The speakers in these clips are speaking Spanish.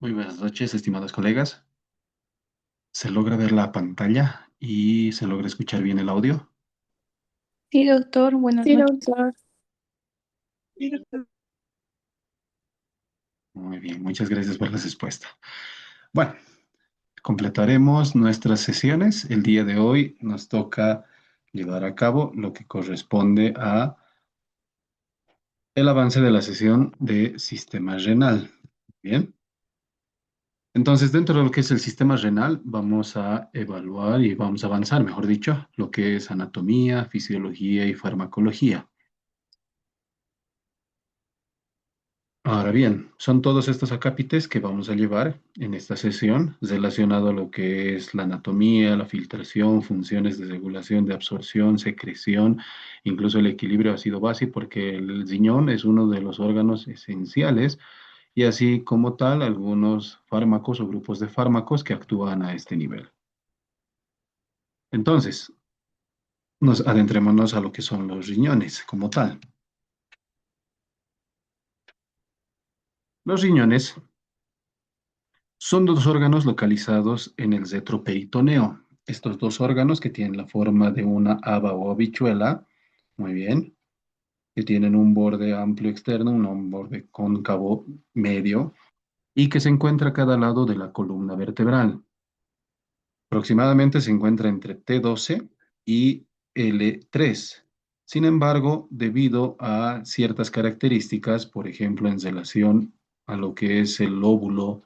Muy buenas noches, estimados colegas. ¿Se logra ver la pantalla y se logra escuchar bien el audio? Sí, doctor, buenas Sí, noches. doctor. Muy bien, muchas gracias por la respuesta. Bueno, completaremos nuestras sesiones. El día de hoy nos toca llevar a cabo lo que corresponde a el avance de la sesión de sistema renal. Bien. Entonces, dentro de lo que es el sistema renal, vamos a evaluar y vamos a avanzar, mejor dicho, lo que es anatomía, fisiología y farmacología. Ahora bien, son todos estos acápites que vamos a llevar en esta sesión relacionado a lo que es la anatomía, la filtración, funciones de regulación de absorción, secreción, incluso el equilibrio ácido base, porque el riñón es uno de los órganos esenciales y así como tal algunos fármacos o grupos de fármacos que actúan a este nivel. Entonces, nos adentrémonos a lo que son los riñones como tal. Los riñones son dos órganos localizados en el retroperitoneo. Estos dos órganos que tienen la forma de una haba o habichuela, muy bien, que tienen un borde amplio externo, un borde cóncavo medio, y que se encuentra a cada lado de la columna vertebral. Aproximadamente se encuentra entre T12 y L3. Sin embargo, debido a ciertas características, por ejemplo, en relación a lo que es el lóbulo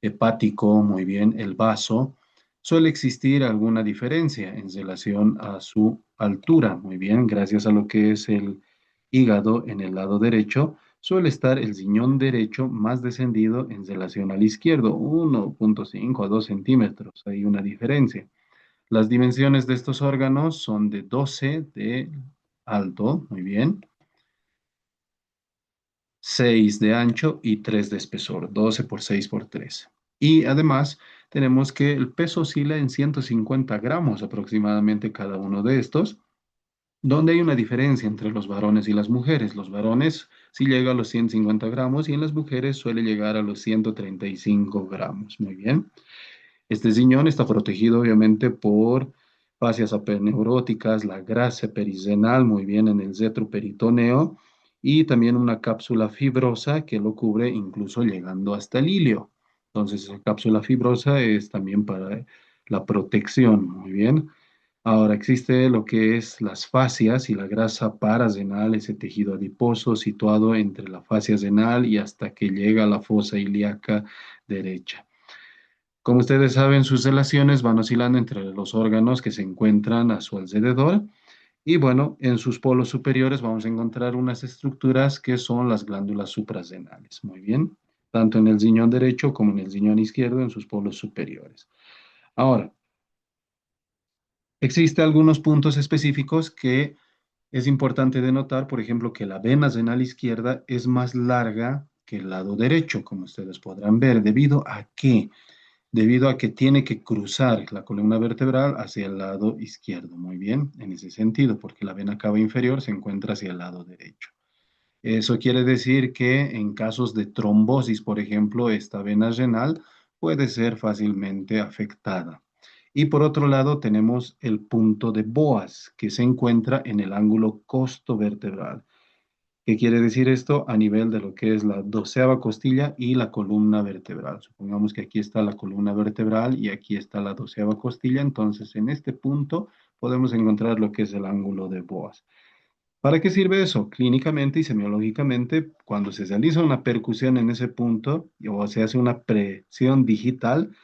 hepático, muy bien, el vaso, suele existir alguna diferencia en relación a su altura, muy bien, gracias a lo que es el hígado en el lado derecho, suele estar el riñón derecho más descendido en relación al izquierdo, 1,5 a 2 centímetros, hay una diferencia. Las dimensiones de estos órganos son de 12 de alto, muy bien, 6 de ancho y 3 de espesor, 12 por 6 por 3. Y además tenemos que el peso oscila en 150 gramos aproximadamente cada uno de estos, donde hay una diferencia entre los varones y las mujeres. Los varones sí llega a los 150 gramos y en las mujeres suele llegar a los 135 gramos. Muy bien. Este riñón está protegido obviamente por fascias apeneuróticas, la grasa perirenal, muy bien, en el retroperitoneo, y también una cápsula fibrosa que lo cubre incluso llegando hasta el ilio. Entonces, esa cápsula fibrosa es también para la protección, muy bien. Ahora existe lo que es las fascias y la grasa pararenal, ese tejido adiposo situado entre la fascia renal y hasta que llega a la fosa ilíaca derecha. Como ustedes saben, sus relaciones van oscilando entre los órganos que se encuentran a su alrededor. Y bueno, en sus polos superiores vamos a encontrar unas estructuras que son las glándulas suprarrenales. Muy bien, tanto en el riñón derecho como en el riñón izquierdo en sus polos superiores. Ahora, existen algunos puntos específicos que es importante denotar, por ejemplo, que la vena renal izquierda es más larga que el lado derecho, como ustedes podrán ver, debido a que tiene que cruzar la columna vertebral hacia el lado izquierdo. Muy bien, en ese sentido, porque la vena cava inferior se encuentra hacia el lado derecho. Eso quiere decir que en casos de trombosis, por ejemplo, esta vena renal puede ser fácilmente afectada. Y por otro lado tenemos el punto de Boas, que se encuentra en el ángulo costovertebral. ¿Qué quiere decir esto? A nivel de lo que es la doceava costilla y la columna vertebral. Supongamos que aquí está la columna vertebral y aquí está la doceava costilla, entonces en este punto podemos encontrar lo que es el ángulo de Boas. ¿Para qué sirve eso? Clínicamente y semiológicamente, cuando se realiza una percusión en ese punto o se hace una presión digital,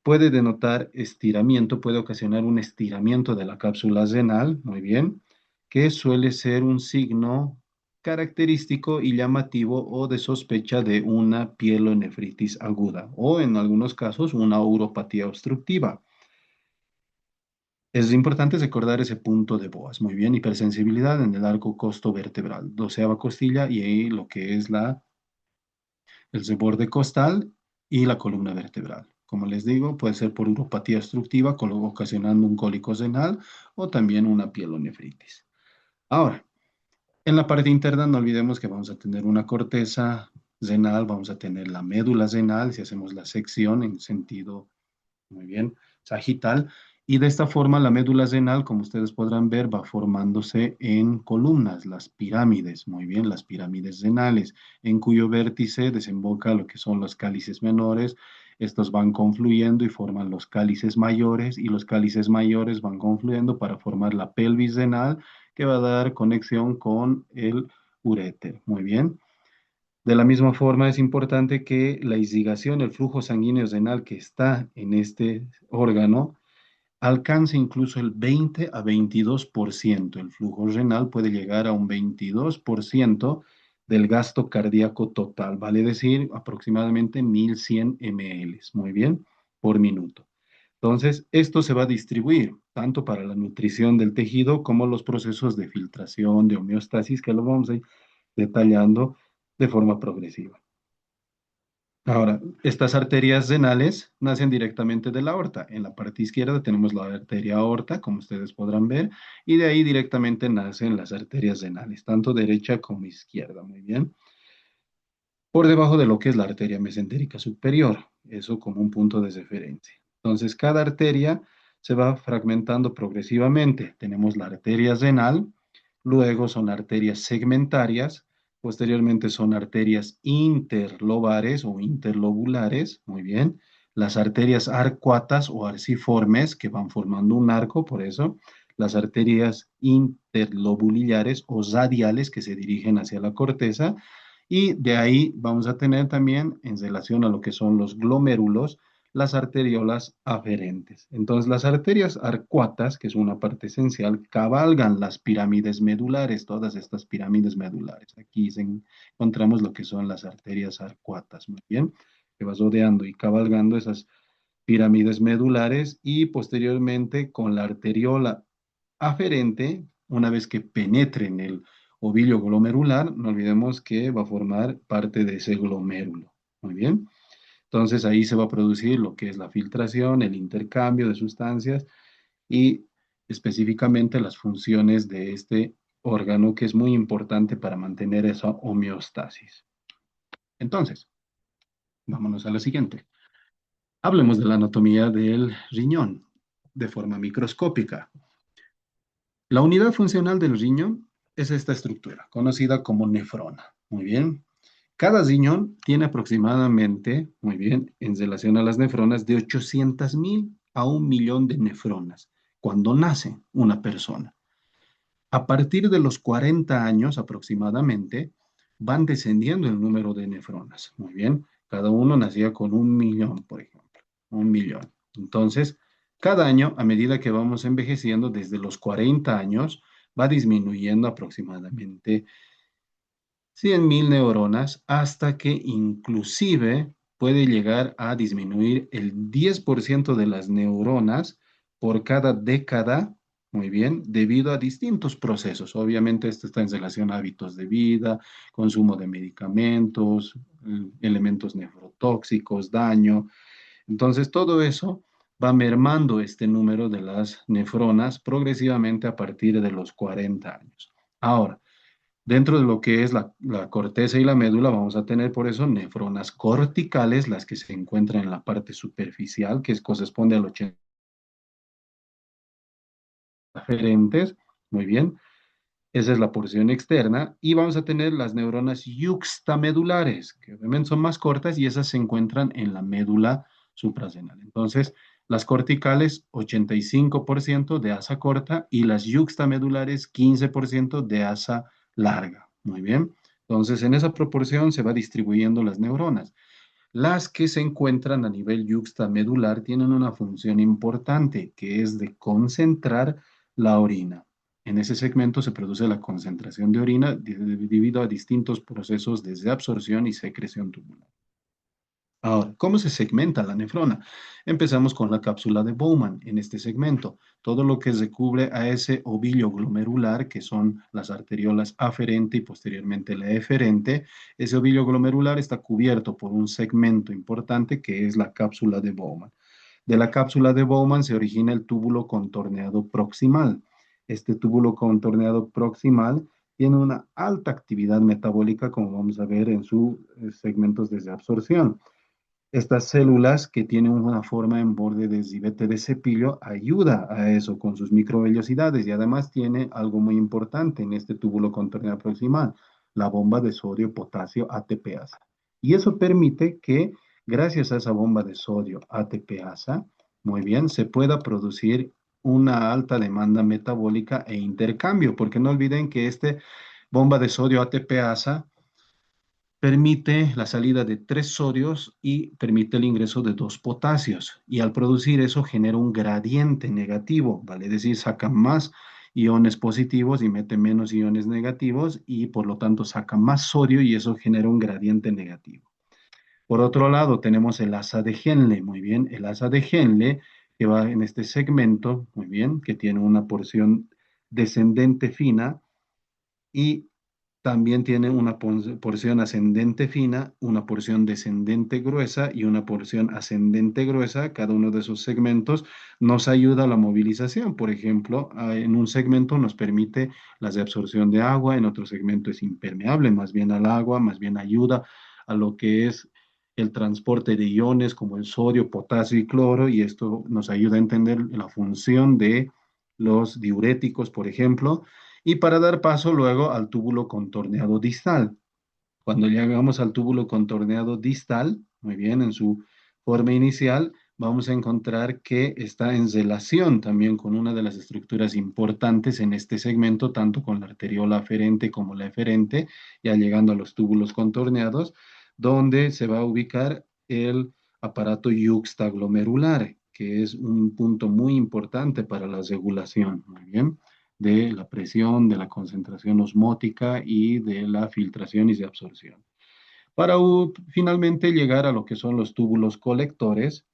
puede denotar estiramiento, puede ocasionar un estiramiento de la cápsula renal, muy bien, que suele ser un signo característico y llamativo o de sospecha de una pielonefritis aguda o en algunos casos una uropatía obstructiva. Es importante recordar ese punto de Boas. Muy bien, hipersensibilidad en el arco costovertebral, doceava costilla y ahí lo que es el reborde costal y la columna vertebral. Como les digo, puede ser por uropatía obstructiva, ocasionando un cólico renal o también una pielonefritis. Ahora, en la parte interna no olvidemos que vamos a tener una corteza renal, vamos a tener la médula renal, si hacemos la sección en sentido, muy bien, sagital. Y de esta forma la médula renal, como ustedes podrán ver, va formándose en columnas, las pirámides, muy bien, las pirámides renales, en cuyo vértice desemboca lo que son los cálices menores. Estos van confluyendo y forman los cálices mayores, y los cálices mayores van confluyendo para formar la pelvis renal, que va a dar conexión con el uréter. Muy bien. De la misma forma, es importante que la irrigación, el flujo sanguíneo renal que está en este órgano, alcance incluso el 20 a 22%. El flujo renal puede llegar a un 22% del gasto cardíaco total, vale decir aproximadamente 1100 ml, muy bien, por minuto. Entonces, esto se va a distribuir tanto para la nutrición del tejido como los procesos de filtración, de homeostasis, que lo vamos a ir detallando de forma progresiva. Ahora, estas arterias renales nacen directamente de la aorta. En la parte izquierda tenemos la arteria aorta, como ustedes podrán ver, y de ahí directamente nacen las arterias renales, tanto derecha como izquierda. Muy bien. Por debajo de lo que es la arteria mesentérica superior, eso como un punto de referencia. Entonces, cada arteria se va fragmentando progresivamente. Tenemos la arteria renal, luego son arterias segmentarias, posteriormente son arterias interlobares o interlobulares, muy bien, las arterias arcuatas o arciformes que van formando un arco, por eso, las arterias interlobulillares o radiales que se dirigen hacia la corteza, y de ahí vamos a tener también, en relación a lo que son los glomérulos, las arteriolas aferentes. Entonces, las arterias arcuatas, que es una parte esencial, cabalgan las pirámides medulares, todas estas pirámides medulares. Aquí encontramos lo que son las arterias arcuatas, muy bien, que va rodeando y cabalgando esas pirámides medulares, y posteriormente con la arteriola aferente, una vez que penetre en el ovillo glomerular, no olvidemos que va a formar parte de ese glomérulo. Muy bien. Entonces ahí se va a producir lo que es la filtración, el intercambio de sustancias y específicamente las funciones de este órgano, que es muy importante para mantener esa homeostasis. Entonces, vámonos a lo siguiente. Hablemos de la anatomía del riñón de forma microscópica. La unidad funcional del riñón es esta estructura, conocida como nefrona. Muy bien. Cada riñón tiene aproximadamente, muy bien, en relación a las nefronas, de 800.000 a 1 millón de nefronas cuando nace una persona. A partir de los 40 años aproximadamente, van descendiendo el número de nefronas. Muy bien. Cada uno nacía con 1 millón, por ejemplo. 1 millón. Entonces, cada año, a medida que vamos envejeciendo, desde los 40 años, va disminuyendo aproximadamente 100.000 neuronas, hasta que inclusive puede llegar a disminuir el 10% de las neuronas por cada década, muy bien, debido a distintos procesos. Obviamente esto está en relación a hábitos de vida, consumo de medicamentos, elementos nefrotóxicos, daño. Entonces todo eso va mermando este número de las nefronas progresivamente a partir de los 40 años. Ahora, dentro de lo que es la corteza y la médula, vamos a tener por eso nefronas corticales, las que se encuentran en la parte superficial, que corresponde al 80 aferentes. Muy bien, esa es la porción externa. Y vamos a tener las neuronas yuxtamedulares, que obviamente son más cortas, y esas se encuentran en la médula suprarrenal. Entonces, las corticales, 85% de asa corta, y las yuxtamedulares, 15% de asa larga. Muy bien. Entonces, en esa proporción se va distribuyendo las neuronas. Las que se encuentran a nivel yuxtamedular tienen una función importante, que es de concentrar la orina. En ese segmento se produce la concentración de orina debido a distintos procesos de absorción y secreción tubular. Ahora, ¿cómo se segmenta la nefrona? Empezamos con la cápsula de Bowman en este segmento. Todo lo que recubre a ese ovillo glomerular, que son las arteriolas aferente y posteriormente la eferente, ese ovillo glomerular está cubierto por un segmento importante que es la cápsula de Bowman. De la cápsula de Bowman se origina el túbulo contorneado proximal. Este túbulo contorneado proximal tiene una alta actividad metabólica, como vamos a ver en sus segmentos de absorción. Estas células que tienen una forma en borde de zivete de cepillo ayuda a eso con sus microvellosidades y además tiene algo muy importante en este túbulo contorneado proximal, la bomba de sodio potasio ATPasa. Y eso permite que gracias a esa bomba de sodio ATPasa, muy bien, se pueda producir una alta demanda metabólica e intercambio, porque no olviden que este bomba de sodio ATPasa permite la salida de tres sodios y permite el ingreso de dos potasios. Y al producir eso genera un gradiente negativo, ¿vale? Es decir, saca más iones positivos y mete menos iones negativos y por lo tanto saca más sodio y eso genera un gradiente negativo. Por otro lado, tenemos el asa de Henle, muy bien, el asa de Henle que va en este segmento, muy bien, que tiene una porción descendente fina y también tiene una porción ascendente fina, una porción descendente gruesa y una porción ascendente gruesa. Cada uno de esos segmentos nos ayuda a la movilización. Por ejemplo, en un segmento nos permite la absorción de agua, en otro segmento es impermeable más bien al agua, más bien ayuda a lo que es el transporte de iones como el sodio, potasio y cloro, y esto nos ayuda a entender la función de los diuréticos, por ejemplo, y para dar paso luego al túbulo contorneado distal. Cuando llegamos al túbulo contorneado distal, muy bien, en su forma inicial, vamos a encontrar que está en relación también con una de las estructuras importantes en este segmento, tanto con la arteriola aferente como la eferente, ya llegando a los túbulos contorneados, donde se va a ubicar el aparato yuxtaglomerular, que es un punto muy importante para la regulación, muy bien, de la presión, de la concentración osmótica y de la filtración y de absorción. Para finalmente llegar a lo que son los túbulos colectores,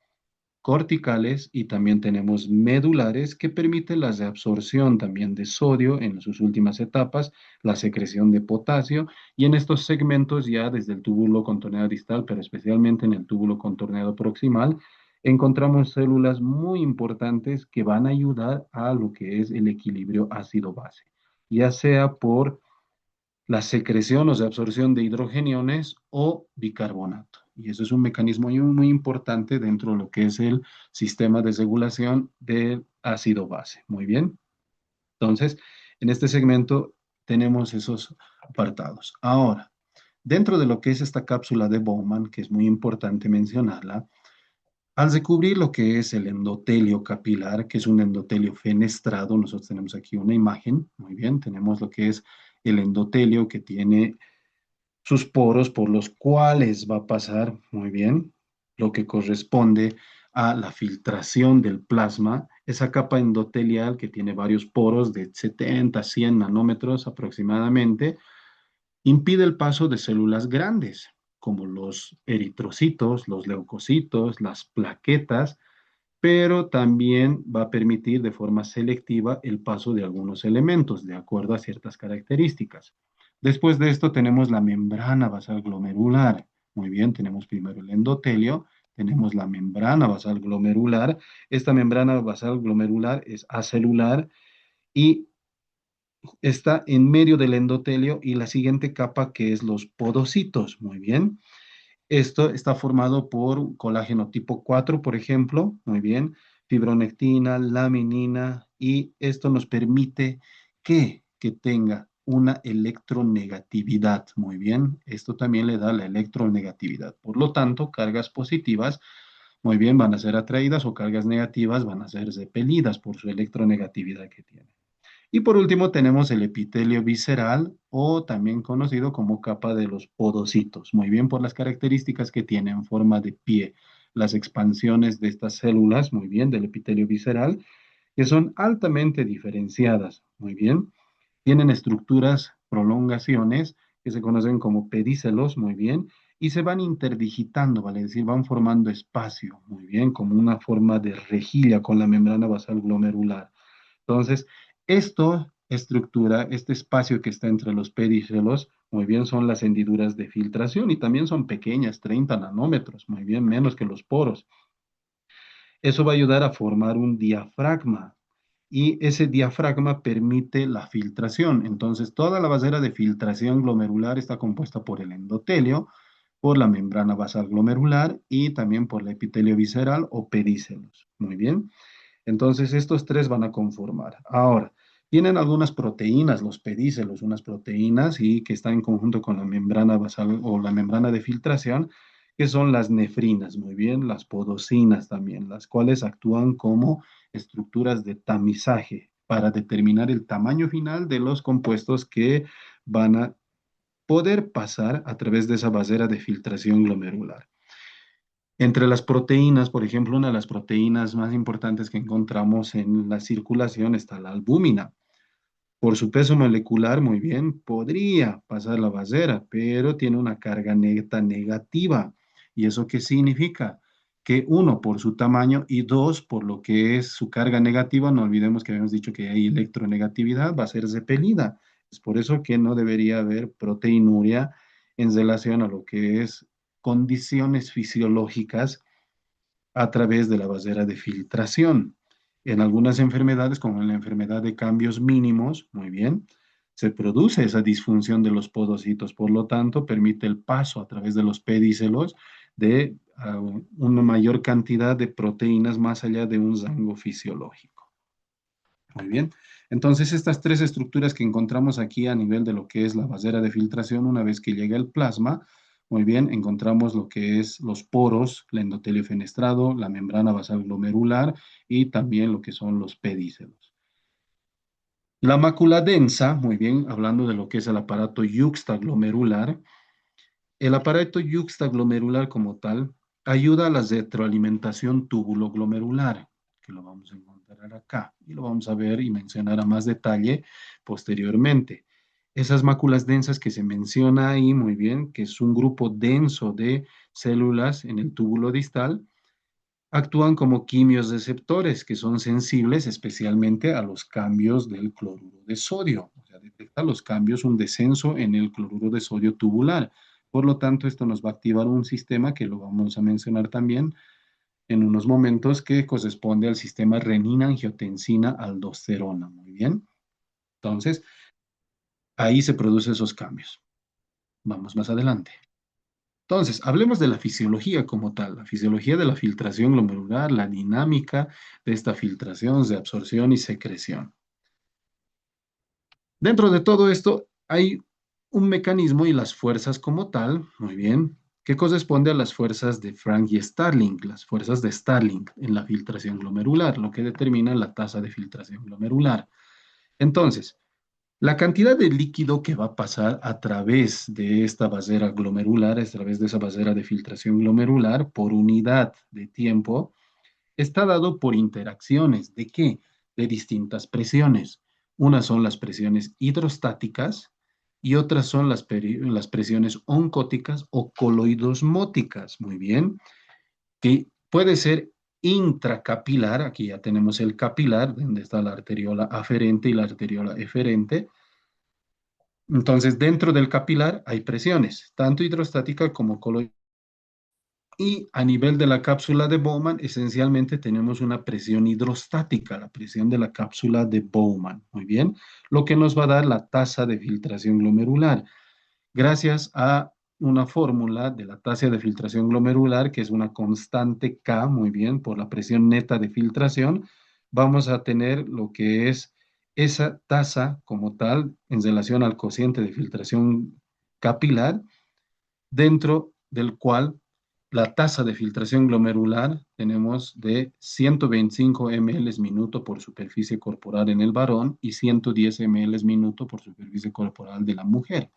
corticales y también tenemos medulares que permiten la reabsorción también de sodio en sus últimas etapas, la secreción de potasio y en estos segmentos ya desde el túbulo contorneado distal, pero especialmente en el túbulo contorneado proximal, encontramos células muy importantes que van a ayudar a lo que es el equilibrio ácido-base, ya sea por la secreción o de absorción de hidrogeniones o bicarbonato. Y eso es un mecanismo muy, muy importante dentro de lo que es el sistema de regulación del ácido base. Muy bien. Entonces, en este segmento tenemos esos apartados. Ahora, dentro de lo que es esta cápsula de Bowman, que es muy importante mencionarla, al descubrir lo que es el endotelio capilar, que es un endotelio fenestrado, nosotros tenemos aquí una imagen, muy bien, tenemos lo que es el endotelio que tiene sus poros por los cuales va a pasar, muy bien, lo que corresponde a la filtración del plasma, esa capa endotelial que tiene varios poros de 70 a 100 nanómetros aproximadamente, impide el paso de células grandes, como los eritrocitos, los leucocitos, las plaquetas, pero también va a permitir de forma selectiva el paso de algunos elementos de acuerdo a ciertas características. Después de esto tenemos la membrana basal glomerular. Muy bien, tenemos primero el endotelio, tenemos la membrana basal glomerular. Esta membrana basal glomerular es acelular y está en medio del endotelio y la siguiente capa que es los podocitos. Muy bien. Esto está formado por colágeno tipo 4, por ejemplo, muy bien, fibronectina, laminina, y esto nos permite que tenga una electronegatividad, muy bien, esto también le da la electronegatividad. Por lo tanto, cargas positivas, muy bien, van a ser atraídas o cargas negativas van a ser repelidas por su electronegatividad que tiene. Y por último tenemos el epitelio visceral o también conocido como capa de los podocitos, muy bien por las características que tiene en forma de pie, las expansiones de estas células, muy bien, del epitelio visceral, que son altamente diferenciadas, muy bien, tienen estructuras, prolongaciones que se conocen como pedicelos, muy bien, y se van interdigitando, vale decir, van formando espacio, muy bien, como una forma de rejilla con la membrana basal glomerular. Entonces, esto estructura, este espacio que está entre los pedicelos, muy bien, son las hendiduras de filtración y también son pequeñas, 30 nanómetros, muy bien, menos que los poros. Eso va a ayudar a formar un diafragma. y ese diafragma permite la filtración. Entonces, toda la vasera de filtración glomerular está compuesta por el endotelio, por la membrana basal glomerular y también por el epitelio visceral o pedícelos. Muy bien. Entonces, estos tres van a conformar. Ahora, tienen algunas proteínas, los pedícelos, unas proteínas y que están en conjunto con la membrana basal o la membrana de filtración, que son las nefrinas, muy bien, las podocinas también, las cuales actúan como estructuras de tamizaje para determinar el tamaño final de los compuestos que van a poder pasar a través de esa vasera de filtración glomerular. Entre las proteínas, por ejemplo, una de las proteínas más importantes que encontramos en la circulación está la albúmina. Por su peso molecular, muy bien, podría pasar la vasera, pero tiene una carga neta negativa. ¿Y eso qué significa? Que uno, por su tamaño y dos, por lo que es su carga negativa, no olvidemos que habíamos dicho que hay electronegatividad, va a ser repelida. Es por eso que no debería haber proteinuria en relación a lo que es condiciones fisiológicas a través de la vasera de filtración. En algunas enfermedades, como en la enfermedad de cambios mínimos, muy bien, se produce esa disfunción de los podocitos, por lo tanto, permite el paso a través de los pedícelos de una mayor cantidad de proteínas más allá de un rango fisiológico. Muy bien. Entonces, estas tres estructuras que encontramos aquí a nivel de lo que es la vasera de filtración, una vez que llega el plasma, muy bien, encontramos lo que es los poros, el endotelio fenestrado, la membrana basal glomerular y también lo que son los pedícelos. La mácula densa, muy bien, hablando de lo que es el aparato yuxtaglomerular, el aparato yuxtaglomerular como tal ayuda a la retroalimentación túbulo-glomerular, que lo vamos a encontrar acá y lo vamos a ver y mencionar a más detalle posteriormente. Esas máculas densas que se menciona ahí muy bien, que es un grupo denso de células en el túbulo distal, actúan como quimios receptores que son sensibles especialmente a los cambios del cloruro de sodio. O sea, detecta los cambios, un descenso en el cloruro de sodio tubular. Por lo tanto, esto nos va a activar un sistema que lo vamos a mencionar también en unos momentos que corresponde al sistema renina-angiotensina-aldosterona. Muy bien. Entonces, ahí se producen esos cambios. Vamos más adelante. Entonces, hablemos de la fisiología como tal, la fisiología de la filtración glomerular, la dinámica de esta filtración, de absorción y secreción. Dentro de todo esto hay un mecanismo y las fuerzas como tal, muy bien, que corresponde a las fuerzas de Frank y Starling, las fuerzas de Starling en la filtración glomerular, lo que determina la tasa de filtración glomerular. Entonces, la cantidad de líquido que va a pasar a través de esta vasera glomerular, a través de esa vasera de filtración glomerular por unidad de tiempo, está dado por interacciones. ¿De qué? De distintas presiones. Unas son las presiones hidrostáticas y otras son las presiones oncóticas o coloidosmóticas. Muy bien. Que puede ser intracapilar, aquí ya tenemos el capilar, donde está la arteriola aferente y la arteriola eferente. Entonces, dentro del capilar hay presiones, tanto hidrostática como coloidal. Y a nivel de la cápsula de Bowman, esencialmente tenemos una presión hidrostática, la presión de la cápsula de Bowman. Muy bien, lo que nos va a dar la tasa de filtración glomerular. Gracias a una fórmula de la tasa de filtración glomerular, que es una constante K, muy bien, por la presión neta de filtración, vamos a tener lo que es esa tasa como tal en relación al cociente de filtración capilar, dentro del cual la tasa de filtración glomerular tenemos de 125 ml minuto por superficie corporal en el varón y 110 ml minuto por superficie corporal de la mujer.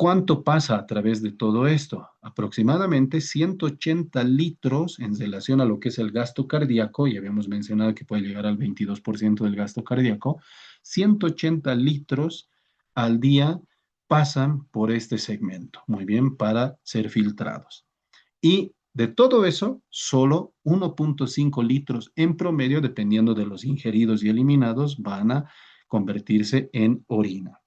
¿Cuánto pasa a través de todo esto? Aproximadamente 180 litros en relación a lo que es el gasto cardíaco, y habíamos mencionado que puede llegar al 22% del gasto cardíaco, 180 litros al día pasan por este segmento, muy bien, para ser filtrados. Y de todo eso, solo 1.5 litros en promedio, dependiendo de los ingeridos y eliminados, van a convertirse en orina.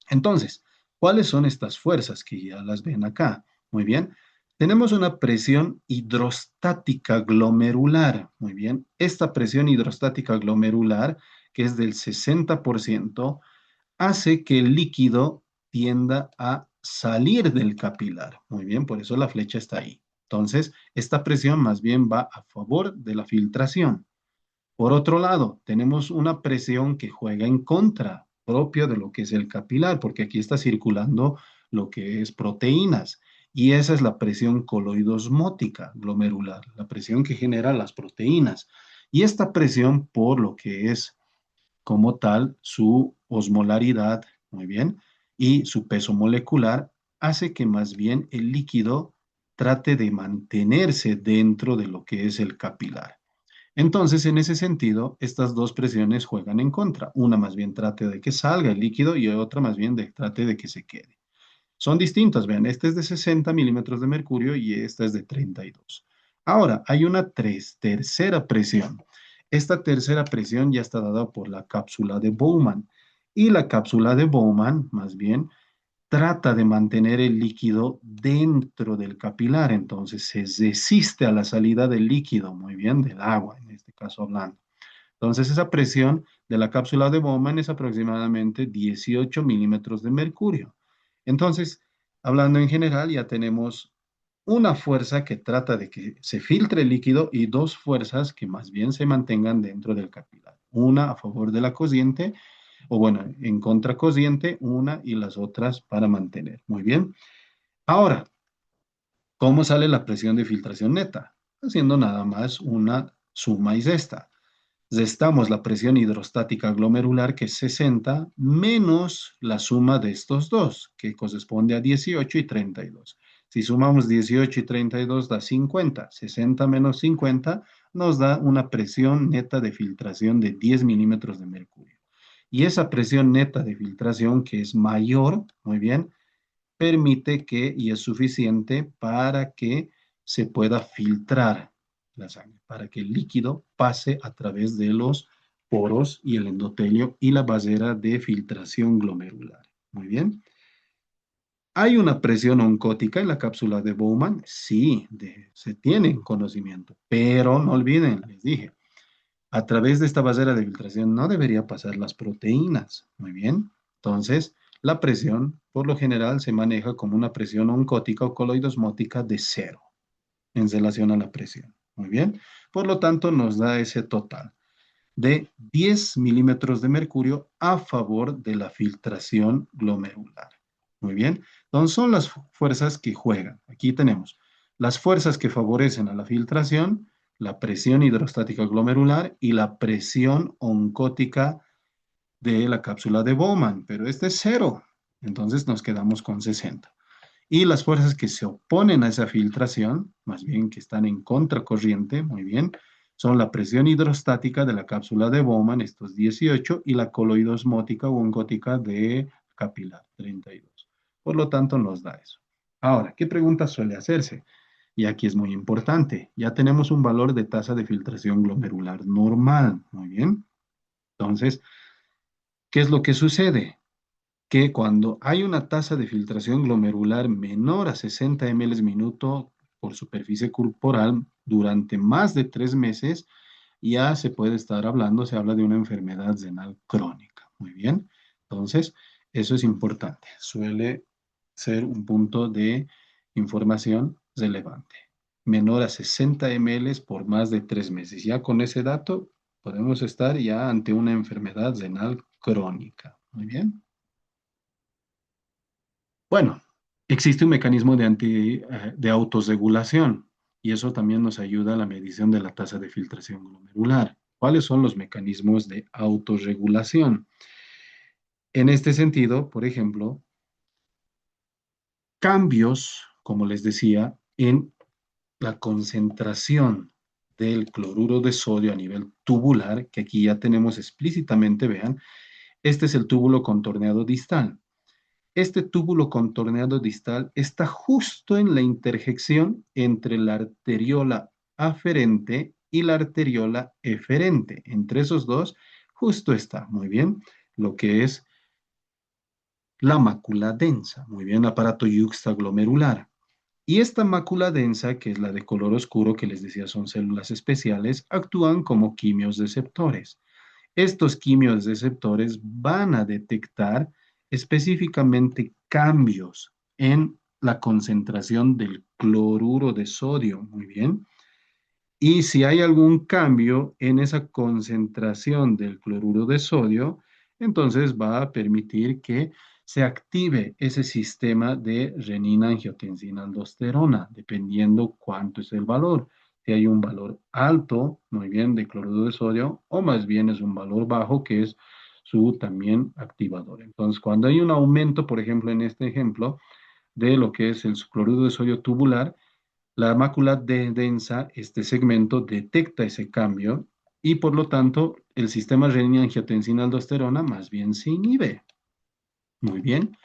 Entonces, ¿cuáles son estas fuerzas que ya las ven acá? Muy bien. Tenemos una presión hidrostática glomerular. Muy bien. Esta presión hidrostática glomerular, que es del 60%, hace que el líquido tienda a salir del capilar. Muy bien, por eso la flecha está ahí. Entonces, esta presión más bien va a favor de la filtración. Por otro lado, tenemos una presión que juega en contra, propio de lo que es el capilar, porque aquí está circulando lo que es proteínas. Y esa es la presión coloidosmótica glomerular, la presión que genera las proteínas. Y esta presión, por lo que es como tal, su osmolaridad, muy bien, y su peso molecular, hace que más bien el líquido trate de mantenerse dentro de lo que es el capilar. Entonces, en ese sentido, estas dos presiones juegan en contra. Una más bien trate de que salga el líquido y otra más bien trate de que se quede. Son distintas, vean, este es de 60 milímetros de mercurio y esta es de 32. Ahora, hay una tercera presión. Esta tercera presión ya está dada por la cápsula de Bowman. Y la cápsula de Bowman, más bien, trata de mantener el líquido dentro del capilar, entonces se resiste a la salida del líquido, muy bien, del agua, en este caso hablando. Entonces esa presión de la cápsula de Bowman es aproximadamente 18 milímetros de mercurio. Entonces, hablando en general, ya tenemos una fuerza que trata de que se filtre el líquido y dos fuerzas que más bien se mantengan dentro del capilar. Una a favor de la cociente, o bueno, en contracociente, una y las otras para mantener. Muy bien. Ahora, ¿cómo sale la presión de filtración neta? Haciendo nada más una suma y resta. Restamos la presión hidrostática glomerular, que es 60, menos la suma de estos dos, que corresponde a 18 y 32. Si sumamos 18 y 32 da 50. 60 menos 50 nos da una presión neta de filtración de 10 milímetros de mercurio. Y esa presión neta de filtración, que es mayor, muy bien, permite que, y es suficiente para que se pueda filtrar la sangre, para que el líquido pase a través de los poros y el endotelio y la vasera de filtración glomerular. Muy bien. ¿Hay una presión oncótica en la cápsula de Bowman? Sí, se tiene conocimiento, pero no olviden, les dije, a través de esta vasera de filtración no debería pasar las proteínas. Muy bien. Entonces, la presión, por lo general, se maneja como una presión oncótica o coloidosmótica de cero en relación a la presión. Muy bien. Por lo tanto, nos da ese total de 10 milímetros de mercurio a favor de la filtración glomerular. Muy bien. Entonces, son las fuerzas que juegan. Aquí tenemos las fuerzas que favorecen a la filtración, la presión hidrostática glomerular y la presión oncótica de la cápsula de Bowman, pero este es cero. Entonces nos quedamos con 60. Y las fuerzas que se oponen a esa filtración, más bien que están en contracorriente, muy bien, son la presión hidrostática de la cápsula de Bowman, estos 18, y la coloidosmótica o oncótica de capilar, 32. Por lo tanto, nos da eso. Ahora, ¿qué pregunta suele hacerse? Y aquí es muy importante. Ya tenemos un valor de tasa de filtración glomerular normal, muy bien. Entonces, ¿qué es lo que sucede? Que cuando hay una tasa de filtración glomerular menor a 60 ml minuto por superficie corporal durante más de 3 meses, ya se puede estar hablando, se habla de una enfermedad renal crónica. Muy bien. Entonces, eso es importante. Suele ser un punto de información relevante. Menor a 60 ml por más de 3 meses. Ya con ese dato podemos estar ya ante una enfermedad renal crónica. Muy bien. Bueno, existe un mecanismo de autorregulación y eso también nos ayuda a la medición de la tasa de filtración glomerular. ¿Cuáles son los mecanismos de autorregulación? En este sentido, por ejemplo, cambios, como les decía, en la concentración del cloruro de sodio a nivel tubular, que aquí ya tenemos explícitamente, vean, este es el túbulo contorneado distal. Este túbulo contorneado distal está justo en la interjección entre la arteriola aferente y la arteriola eferente. Entre esos dos, justo está, muy bien, lo que es la mácula densa, muy bien, aparato yuxtaglomerular. Y esta mácula densa, que es la de color oscuro, que les decía son células especiales, actúan como quimios receptores. Estos quimios receptores van a detectar específicamente cambios en la concentración del cloruro de sodio. Muy bien. Y si hay algún cambio en esa concentración del cloruro de sodio, entonces va a permitir que se active ese sistema de renina-angiotensina-aldosterona, dependiendo cuánto es el valor. Si hay un valor alto, muy bien, de cloruro de sodio, o más bien es un valor bajo, que es su también activador. Entonces, cuando hay un aumento, por ejemplo, en este ejemplo, de lo que es el cloruro de sodio tubular, la mácula densa, este segmento, detecta ese cambio y por lo tanto el sistema renina-angiotensina-aldosterona más bien se inhibe. Muy bien.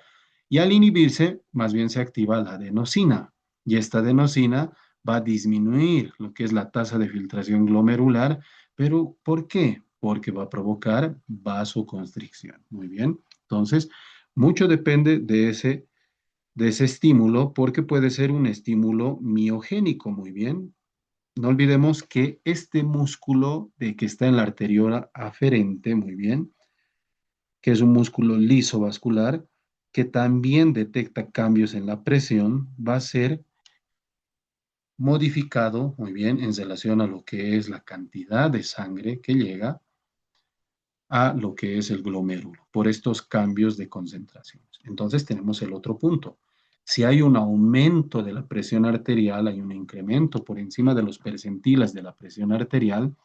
Y al inhibirse, más bien se activa la adenosina. Y esta adenosina va a disminuir lo que es la tasa de filtración glomerular. ¿Pero por qué? Porque va a provocar vasoconstricción. Muy bien. Entonces, mucho depende de ese estímulo porque puede ser un estímulo miogénico, muy bien. No olvidemos que este músculo de que está en la arteriola aferente, muy bien, que es un músculo liso vascular, que también detecta cambios en la presión, va a ser modificado, muy bien, en relación a lo que es la cantidad de sangre que llega a lo que es el glomérulo, por estos cambios de concentraciones. Entonces tenemos el otro punto. Si hay un aumento de la presión arterial, hay un incremento por encima de los percentiles de la presión arterial,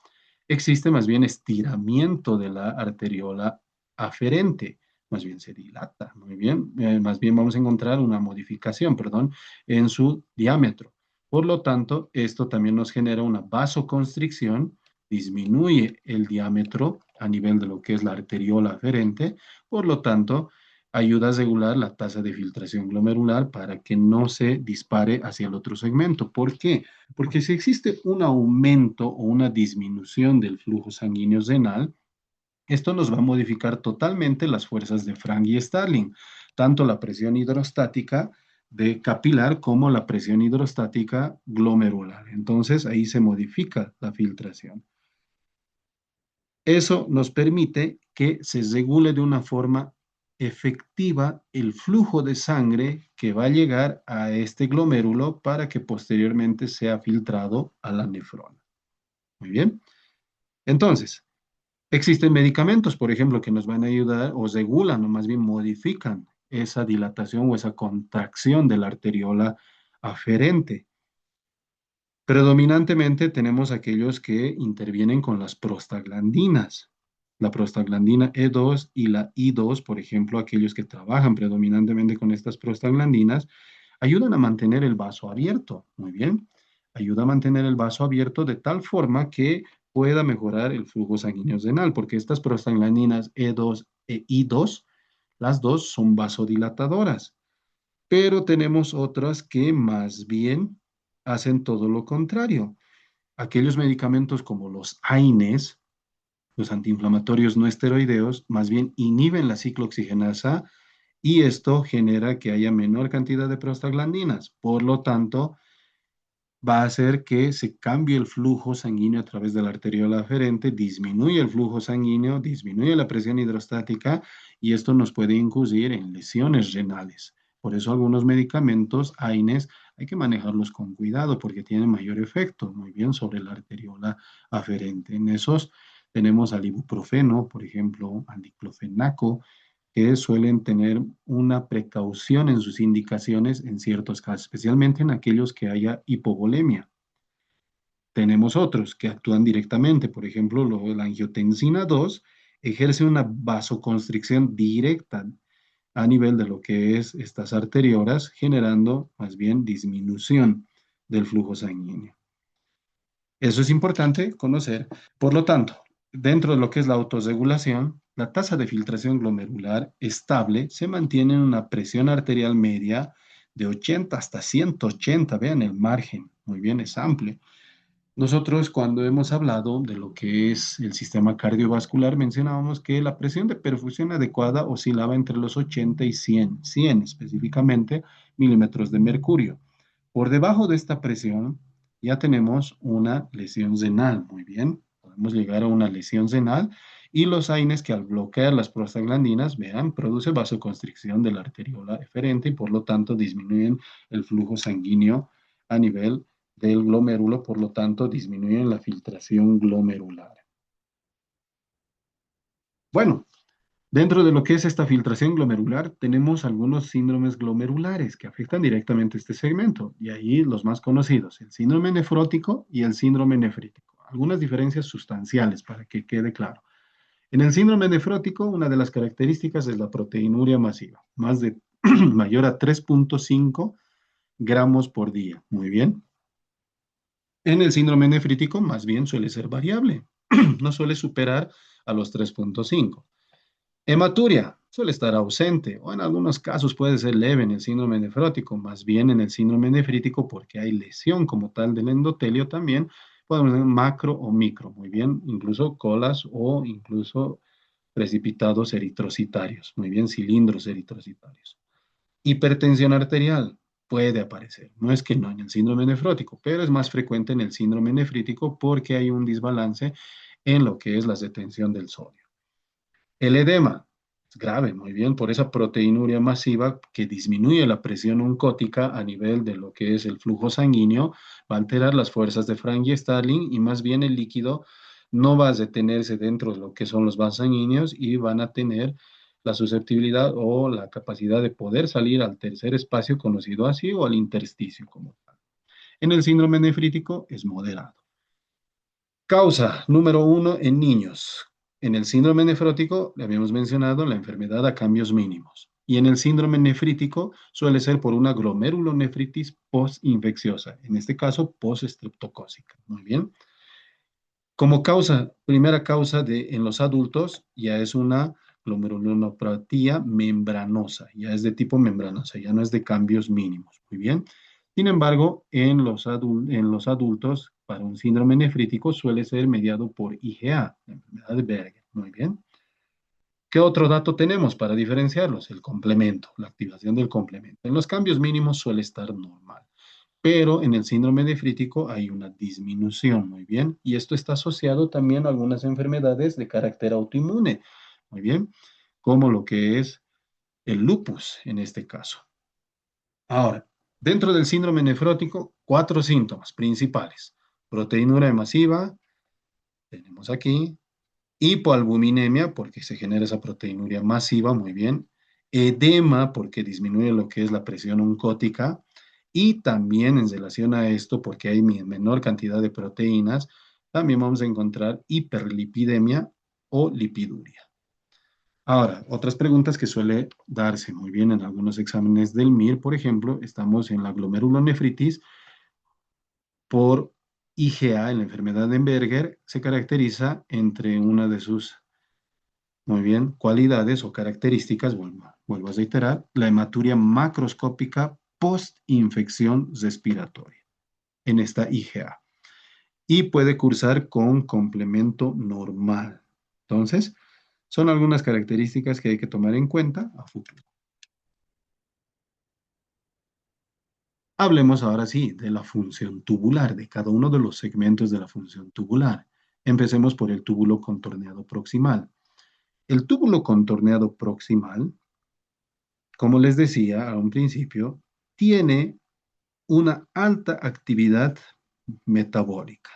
existe más bien estiramiento de la arteriola aferente, más bien se dilata, muy bien, más bien vamos a encontrar una modificación, perdón, en su diámetro. Por lo tanto, esto también nos genera una vasoconstricción, disminuye el diámetro a nivel de lo que es la arteriola aferente, por lo tanto, ayuda a regular la tasa de filtración glomerular para que no se dispare hacia el otro segmento. ¿Por qué? Porque si existe un aumento o una disminución del flujo sanguíneo renal, esto nos va a modificar totalmente las fuerzas de Frank y Starling, tanto la presión hidrostática de capilar como la presión hidrostática glomerular. Entonces ahí se modifica la filtración. Eso nos permite que se regule de una forma efectiva el flujo de sangre que va a llegar a este glomérulo para que posteriormente sea filtrado a la nefrona. Muy bien. Entonces, existen medicamentos, por ejemplo, que nos van a ayudar o regulan o más bien modifican esa dilatación o esa contracción de la arteriola aferente. Predominantemente tenemos aquellos que intervienen con las prostaglandinas, la prostaglandina E2 y la I2, por ejemplo, aquellos que trabajan predominantemente con estas prostaglandinas, ayudan a mantener el vaso abierto, muy bien, ayuda a mantener el vaso abierto de tal forma que pueda mejorar el flujo sanguíneo renal, porque estas prostaglandinas E2 e I2, las dos son vasodilatadoras, pero tenemos otras que más bien hacen todo lo contrario. Aquellos medicamentos como los AINES, los antiinflamatorios no esteroideos, más bien inhiben la ciclooxigenasa y esto genera que haya menor cantidad de prostaglandinas. Por lo tanto, va a hacer que se cambie el flujo sanguíneo a través de la arteriola aferente, disminuye el flujo sanguíneo, disminuye la presión hidrostática y esto nos puede incurrir en lesiones renales. Por eso algunos medicamentos, AINES, hay que manejarlos con cuidado porque tienen mayor efecto, muy bien, sobre la arteriola aferente. En esos tenemos al ibuprofeno, por ejemplo, al diclofenaco, que suelen tener una precaución en sus indicaciones en ciertos casos, especialmente en aquellos que haya hipovolemia. Tenemos otros que actúan directamente, por ejemplo, la angiotensina 2 ejerce una vasoconstricción directa a nivel de lo que es estas arteriolas, generando más bien disminución del flujo sanguíneo. Eso es importante conocer. Por lo tanto, dentro de lo que es la autorregulación, la tasa de filtración glomerular estable se mantiene en una presión arterial media de 80 hasta 180. Vean el margen, muy bien, es amplio. Nosotros cuando hemos hablado de lo que es el sistema cardiovascular, mencionábamos que la presión de perfusión adecuada oscilaba entre los 80 y 100 específicamente milímetros de mercurio. Por debajo de esta presión ya tenemos una lesión renal, muy bien. Podemos llegar a una lesión renal y los AINES que al bloquear las prostaglandinas, vean, produce vasoconstricción de la arteriola eferente y por lo tanto disminuyen el flujo sanguíneo a nivel del glomérulo, por lo tanto disminuyen la filtración glomerular. Bueno, dentro de lo que es esta filtración glomerular, tenemos algunos síndromes glomerulares que afectan directamente este segmento, y ahí los más conocidos, el síndrome nefrótico y el síndrome nefrítico. Algunas diferencias sustanciales para que quede claro. En el síndrome nefrótico, una de las características es la proteinuria masiva, más de mayor a 3.5 gramos por día. Muy bien. En el síndrome nefrítico, más bien suele ser variable, no suele superar a los 3.5. Hematuria suele estar ausente o en algunos casos puede ser leve en el síndrome nefrótico, más bien en el síndrome nefrítico porque hay lesión como tal del endotelio también, podemos tener macro o micro, muy bien, incluso colas o incluso precipitados eritrocitarios, muy bien, cilindros eritrocitarios. Hipertensión arterial puede aparecer, no es que no en el síndrome nefrótico, pero es más frecuente en el síndrome nefrítico porque hay un desbalance en lo que es la detención del sodio. El edema es grave, muy bien, por esa proteinuria masiva que disminuye la presión oncótica a nivel de lo que es el flujo sanguíneo, va a alterar las fuerzas de Frank y Starling y más bien el líquido no va a detenerse dentro de lo que son los vasos sanguíneos y van a tener la susceptibilidad o la capacidad de poder salir al tercer espacio conocido así o al intersticio como tal. En el síndrome nefrítico es moderado. Causa número uno en niños. En el síndrome nefrótico, le habíamos mencionado la enfermedad a cambios mínimos. Y en el síndrome nefrítico suele ser por una glomerulonefritis postinfecciosa, en este caso postestreptocócica. Muy bien. Como causa, primera causa en los adultos, ya es una glomerulonopatía membranosa, ya es de tipo membranosa, ya no es de cambios mínimos. Muy bien. Sin embargo, en los adultos, para un síndrome nefrítico suele ser mediado por IgA, la enfermedad de Berger. Muy bien. ¿Qué otro dato tenemos para diferenciarlos? El complemento, la activación del complemento. En los cambios mínimos suele estar normal, pero en el síndrome nefrítico hay una disminución, muy bien, y esto está asociado también a algunas enfermedades de carácter autoinmune, muy bien, como lo que es el lupus en este caso. Ahora, dentro del síndrome nefrótico, cuatro síntomas principales. Proteinúria masiva, tenemos aquí, hipoalbuminemia, porque se genera esa proteinuria masiva, muy bien. Edema, porque disminuye lo que es la presión oncótica. Y también en relación a esto, porque hay menor cantidad de proteínas, también vamos a encontrar hiperlipidemia o lipiduria. Ahora, otras preguntas que suele darse muy bien en algunos exámenes del MIR, por ejemplo, estamos en la glomerulonefritis por IgA, en la enfermedad de Berger, se caracteriza entre una de sus muy bien, cualidades o características, vuelvo a reiterar, la hematuria macroscópica post-infección respiratoria en esta IgA y puede cursar con complemento normal. Entonces, son algunas características que hay que tomar en cuenta a futuro. Hablemos ahora sí de la función tubular, de cada uno de los segmentos de la función tubular. Empecemos por el túbulo contorneado proximal. El túbulo contorneado proximal, como les decía a un principio, tiene una alta actividad metabólica.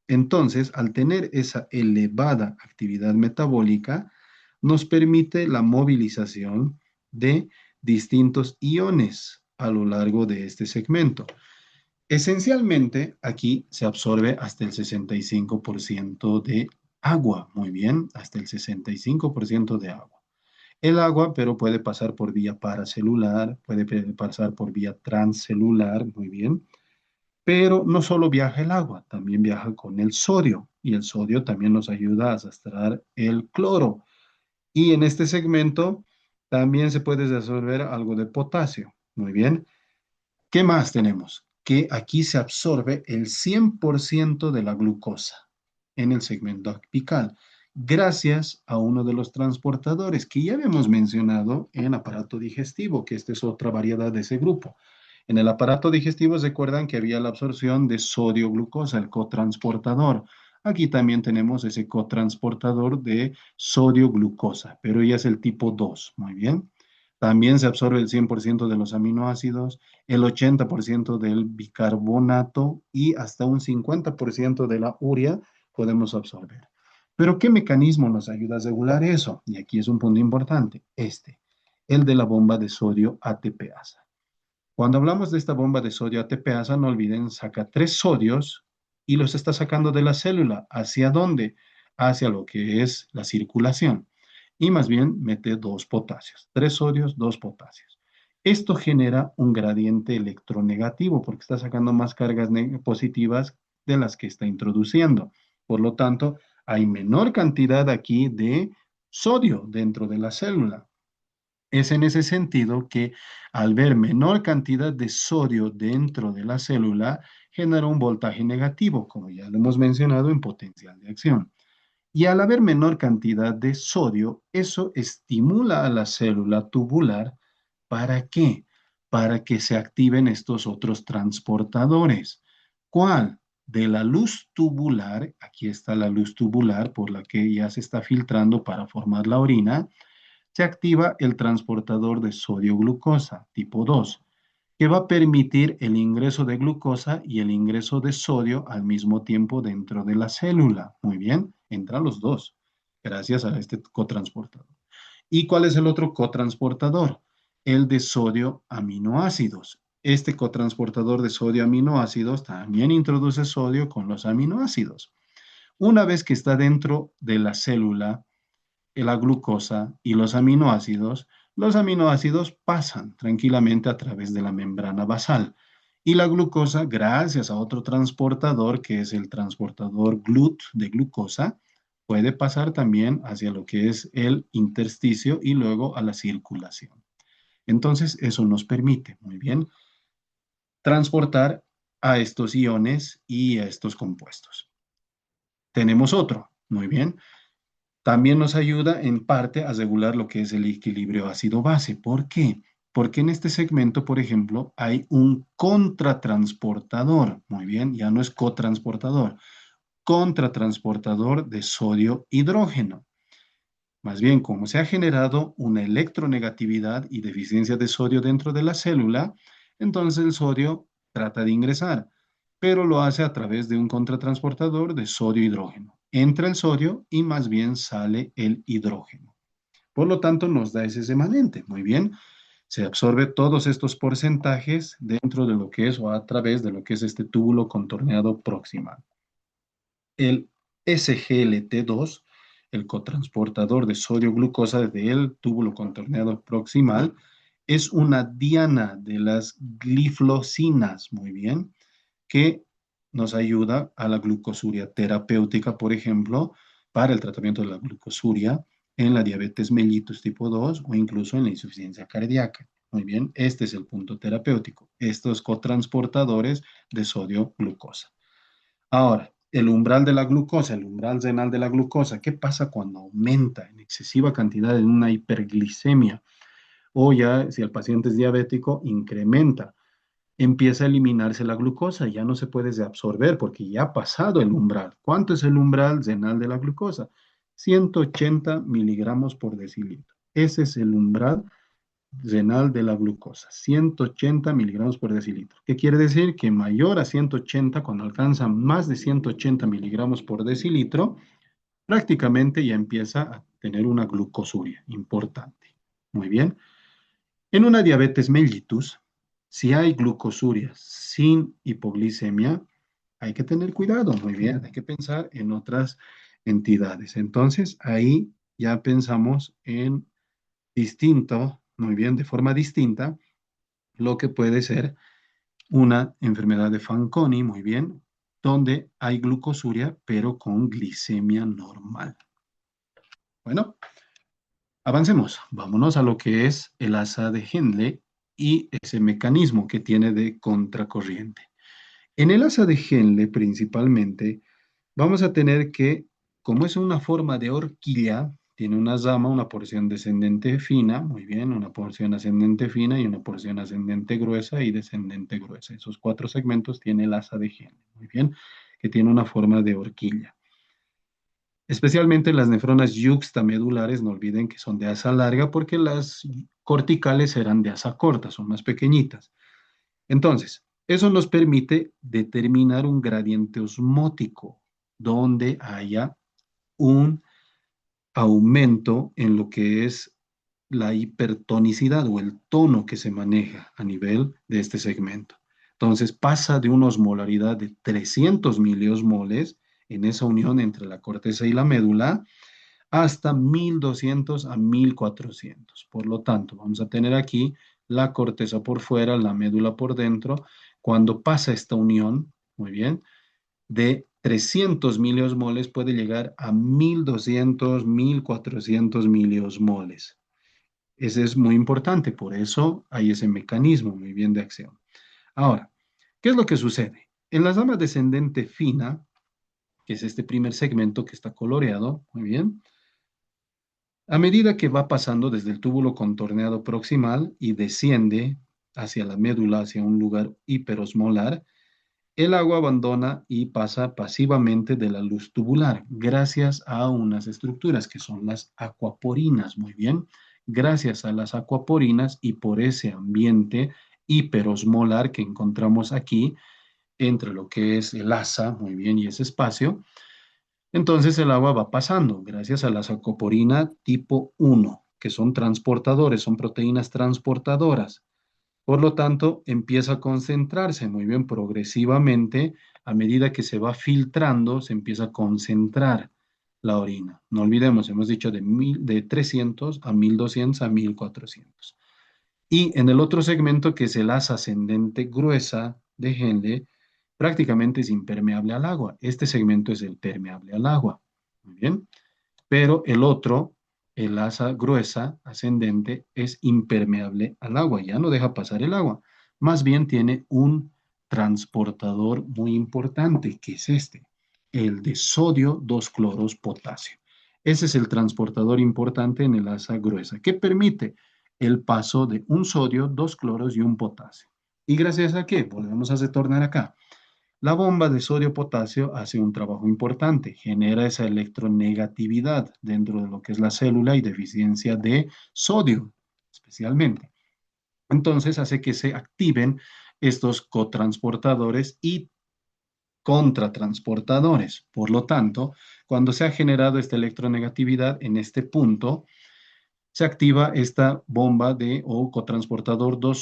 Entonces, al tener esa elevada actividad metabólica, nos permite la movilización de distintos iones a lo largo de este segmento. Esencialmente, aquí se absorbe hasta el 65% de agua, muy bien, hasta el 65% de agua. El agua, pero puede pasar por vía paracelular, puede pasar por vía transcelular, muy bien. Pero no solo viaja el agua, también viaja con el sodio. Y el sodio también nos ayuda a arrastrar el cloro. Y en este segmento también se puede absorber algo de potasio. Muy bien. ¿Qué más tenemos? Que aquí se absorbe el 100% de la glucosa en el segmento apical, gracias a uno de los transportadores que ya habíamos mencionado en aparato digestivo, que esta es otra variedad de ese grupo. En el aparato digestivo recuerdan que había la absorción de sodio-glucosa, el cotransportador. Aquí también tenemos ese cotransportador de sodio-glucosa, pero ya es el tipo 2. Muy bien. También se absorbe el 100% de los aminoácidos, el 80% del bicarbonato y hasta un 50% de la urea podemos absorber. Pero ¿qué mecanismo nos ayuda a regular eso? Y aquí es un punto importante, el de la bomba de sodio ATPasa. Cuando hablamos de esta bomba de sodio ATPasa, no olviden, saca 3 sodios y los está sacando de la célula. ¿Hacia dónde? Hacia lo que es la circulación. Y más bien mete 2 potasios. 3 sodios, 2 potasios. Esto genera un gradiente electronegativo porque está sacando más cargas positivas de las que está introduciendo. Por lo tanto, hay menor cantidad aquí de sodio dentro de la célula. Es en ese sentido que al ver menor cantidad de sodio dentro de la célula, genera un voltaje negativo, como ya lo hemos mencionado en potencial de acción. Y al haber menor cantidad de sodio, eso estimula a la célula tubular. ¿Para qué? Para que se activen estos otros transportadores. ¿Cuál? De la luz tubular, aquí está la luz tubular por la que ya se está filtrando para formar la orina, se activa el transportador de sodio-glucosa tipo 2, que va a permitir el ingreso de glucosa y el ingreso de sodio al mismo tiempo dentro de la célula. Muy bien, entran los dos, gracias a este cotransportador. ¿Y cuál es el otro cotransportador? El de sodio aminoácidos. Este cotransportador de sodio aminoácidos también introduce sodio con los aminoácidos. Una vez que está dentro de la célula, la glucosa y los aminoácidos pasan tranquilamente a través de la membrana basal. Y la glucosa, gracias a otro transportador, que es el transportador GLUT de glucosa, puede pasar también hacia lo que es el intersticio y luego a la circulación. Entonces, eso nos permite, muy bien, transportar a estos iones y a estos compuestos. Tenemos otro, muy bien. También nos ayuda en parte a regular lo que es el equilibrio ácido-base. ¿Por qué? Porque en este segmento, por ejemplo, hay un contratransportador. Muy bien, ya no es cotransportador. Contratransportador de sodio-hidrógeno. Más bien, como se ha generado una electronegatividad y deficiencia de sodio dentro de la célula, entonces el sodio trata de ingresar, pero lo hace a través de un contratransportador de sodio-hidrógeno. Entra el sodio y más bien sale el hidrógeno. Por lo tanto, nos da ese remanente. Muy bien, se absorbe todos estos porcentajes dentro de lo que es o a través de lo que es este túbulo contorneado proximal. El SGLT2, el cotransportador de sodio-glucosa del túbulo contorneado proximal, es una diana de las glifosinas, muy bien, que nos ayuda a la glucosuria terapéutica, por ejemplo, para el tratamiento de la glucosuria en la diabetes mellitus tipo 2 o incluso en la insuficiencia cardíaca. Muy bien, este es el punto terapéutico, estos cotransportadores de sodio-glucosa. Ahora, el umbral de la glucosa, el umbral renal de la glucosa, ¿qué pasa cuando aumenta en excesiva cantidad en una hiperglicemia? O ya, si el paciente es diabético, incrementa, empieza a eliminarse la glucosa, ya no se puede reabsorber porque ya ha pasado el umbral. ¿Cuánto es el umbral renal de la glucosa? 180 miligramos por decilitro. Ese es el umbral renal de la glucosa, 180 miligramos por decilitro. ¿Qué quiere decir? Que mayor a 180, cuando alcanza más de 180 miligramos por decilitro, prácticamente ya empieza a tener una glucosuria importante. Muy bien. En una diabetes mellitus, si hay glucosuria sin hipoglicemia, hay que tener cuidado, muy bien, hay que pensar en otras entidades. Entonces, ahí ya pensamos en distinto, muy bien, de forma distinta, lo que puede ser una enfermedad de Fanconi, muy bien, donde hay glucosuria, pero con glicemia normal. Bueno, avancemos. Vámonos a lo que es el asa de Henle y ese mecanismo que tiene de contracorriente. En el asa de Henle, principalmente, vamos a tener que, como es una forma de horquilla, Tiene una zama, una porción descendente fina, muy bien, una porción ascendente fina y una porción ascendente gruesa y descendente gruesa. Esos cuatro segmentos tiene el asa de Henle, muy bien, que tiene una forma de horquilla. Especialmente las nefronas yuxtamedulares, no olviden que son de asa larga porque las corticales eran de asa corta, son más pequeñitas. Entonces, eso nos permite determinar un gradiente osmótico donde haya un aumento en lo que es la hipertonicidad o el tono que se maneja a nivel de este segmento. Entonces pasa de una osmolaridad de 300 miliosmoles en esa unión entre la corteza y la médula hasta 1200 a 1400. Por lo tanto, vamos a tener aquí la corteza por fuera, la médula por dentro. Cuando pasa esta unión, muy bien, de 300 miliosmoles puede llegar a 1200, 1400 miliosmoles. Ese es muy importante, por eso hay ese mecanismo muy bien de acción. Ahora, ¿qué es lo que sucede? En la rama descendente fina, que es este primer segmento que está coloreado, muy bien, a medida que va pasando desde el túbulo contorneado proximal y desciende hacia la médula, hacia un lugar hiperosmolar, el agua abandona y pasa pasivamente de la luz tubular gracias a unas estructuras que son las acuaporinas, muy bien. Gracias a las acuaporinas y por ese ambiente hiperosmolar que encontramos aquí entre lo que es el asa, muy bien, y ese espacio, entonces el agua va pasando gracias a las acuaporinas tipo 1, que son transportadores, son proteínas transportadoras. Por lo tanto, empieza a concentrarse muy bien progresivamente. A medida que se va filtrando, se empieza a concentrar la orina. No olvidemos, hemos dicho de 300 a 1200 a 1400. Y en el otro segmento, que es el asa ascendente gruesa de Henle, prácticamente es impermeable al agua. Este segmento es el permeable al agua. Muy bien. Pero el otro, el asa gruesa ascendente, es impermeable al agua, ya no deja pasar el agua. Más bien tiene un transportador muy importante, que es este, el de sodio 2 cloros potasio. Ese es el transportador importante en el asa gruesa, que permite el paso de un sodio, 2 cloros y un potasio. ¿Y gracias a qué? Volvemos a retornar acá. La bomba de sodio-potasio hace un trabajo importante, genera esa electronegatividad dentro de lo que es la célula y deficiencia de sodio, especialmente. Entonces hace que se activen estos cotransportadores y contratransportadores. Por lo tanto, cuando se ha generado esta electronegatividad en este punto, se activa esta bomba de o cotransportador 2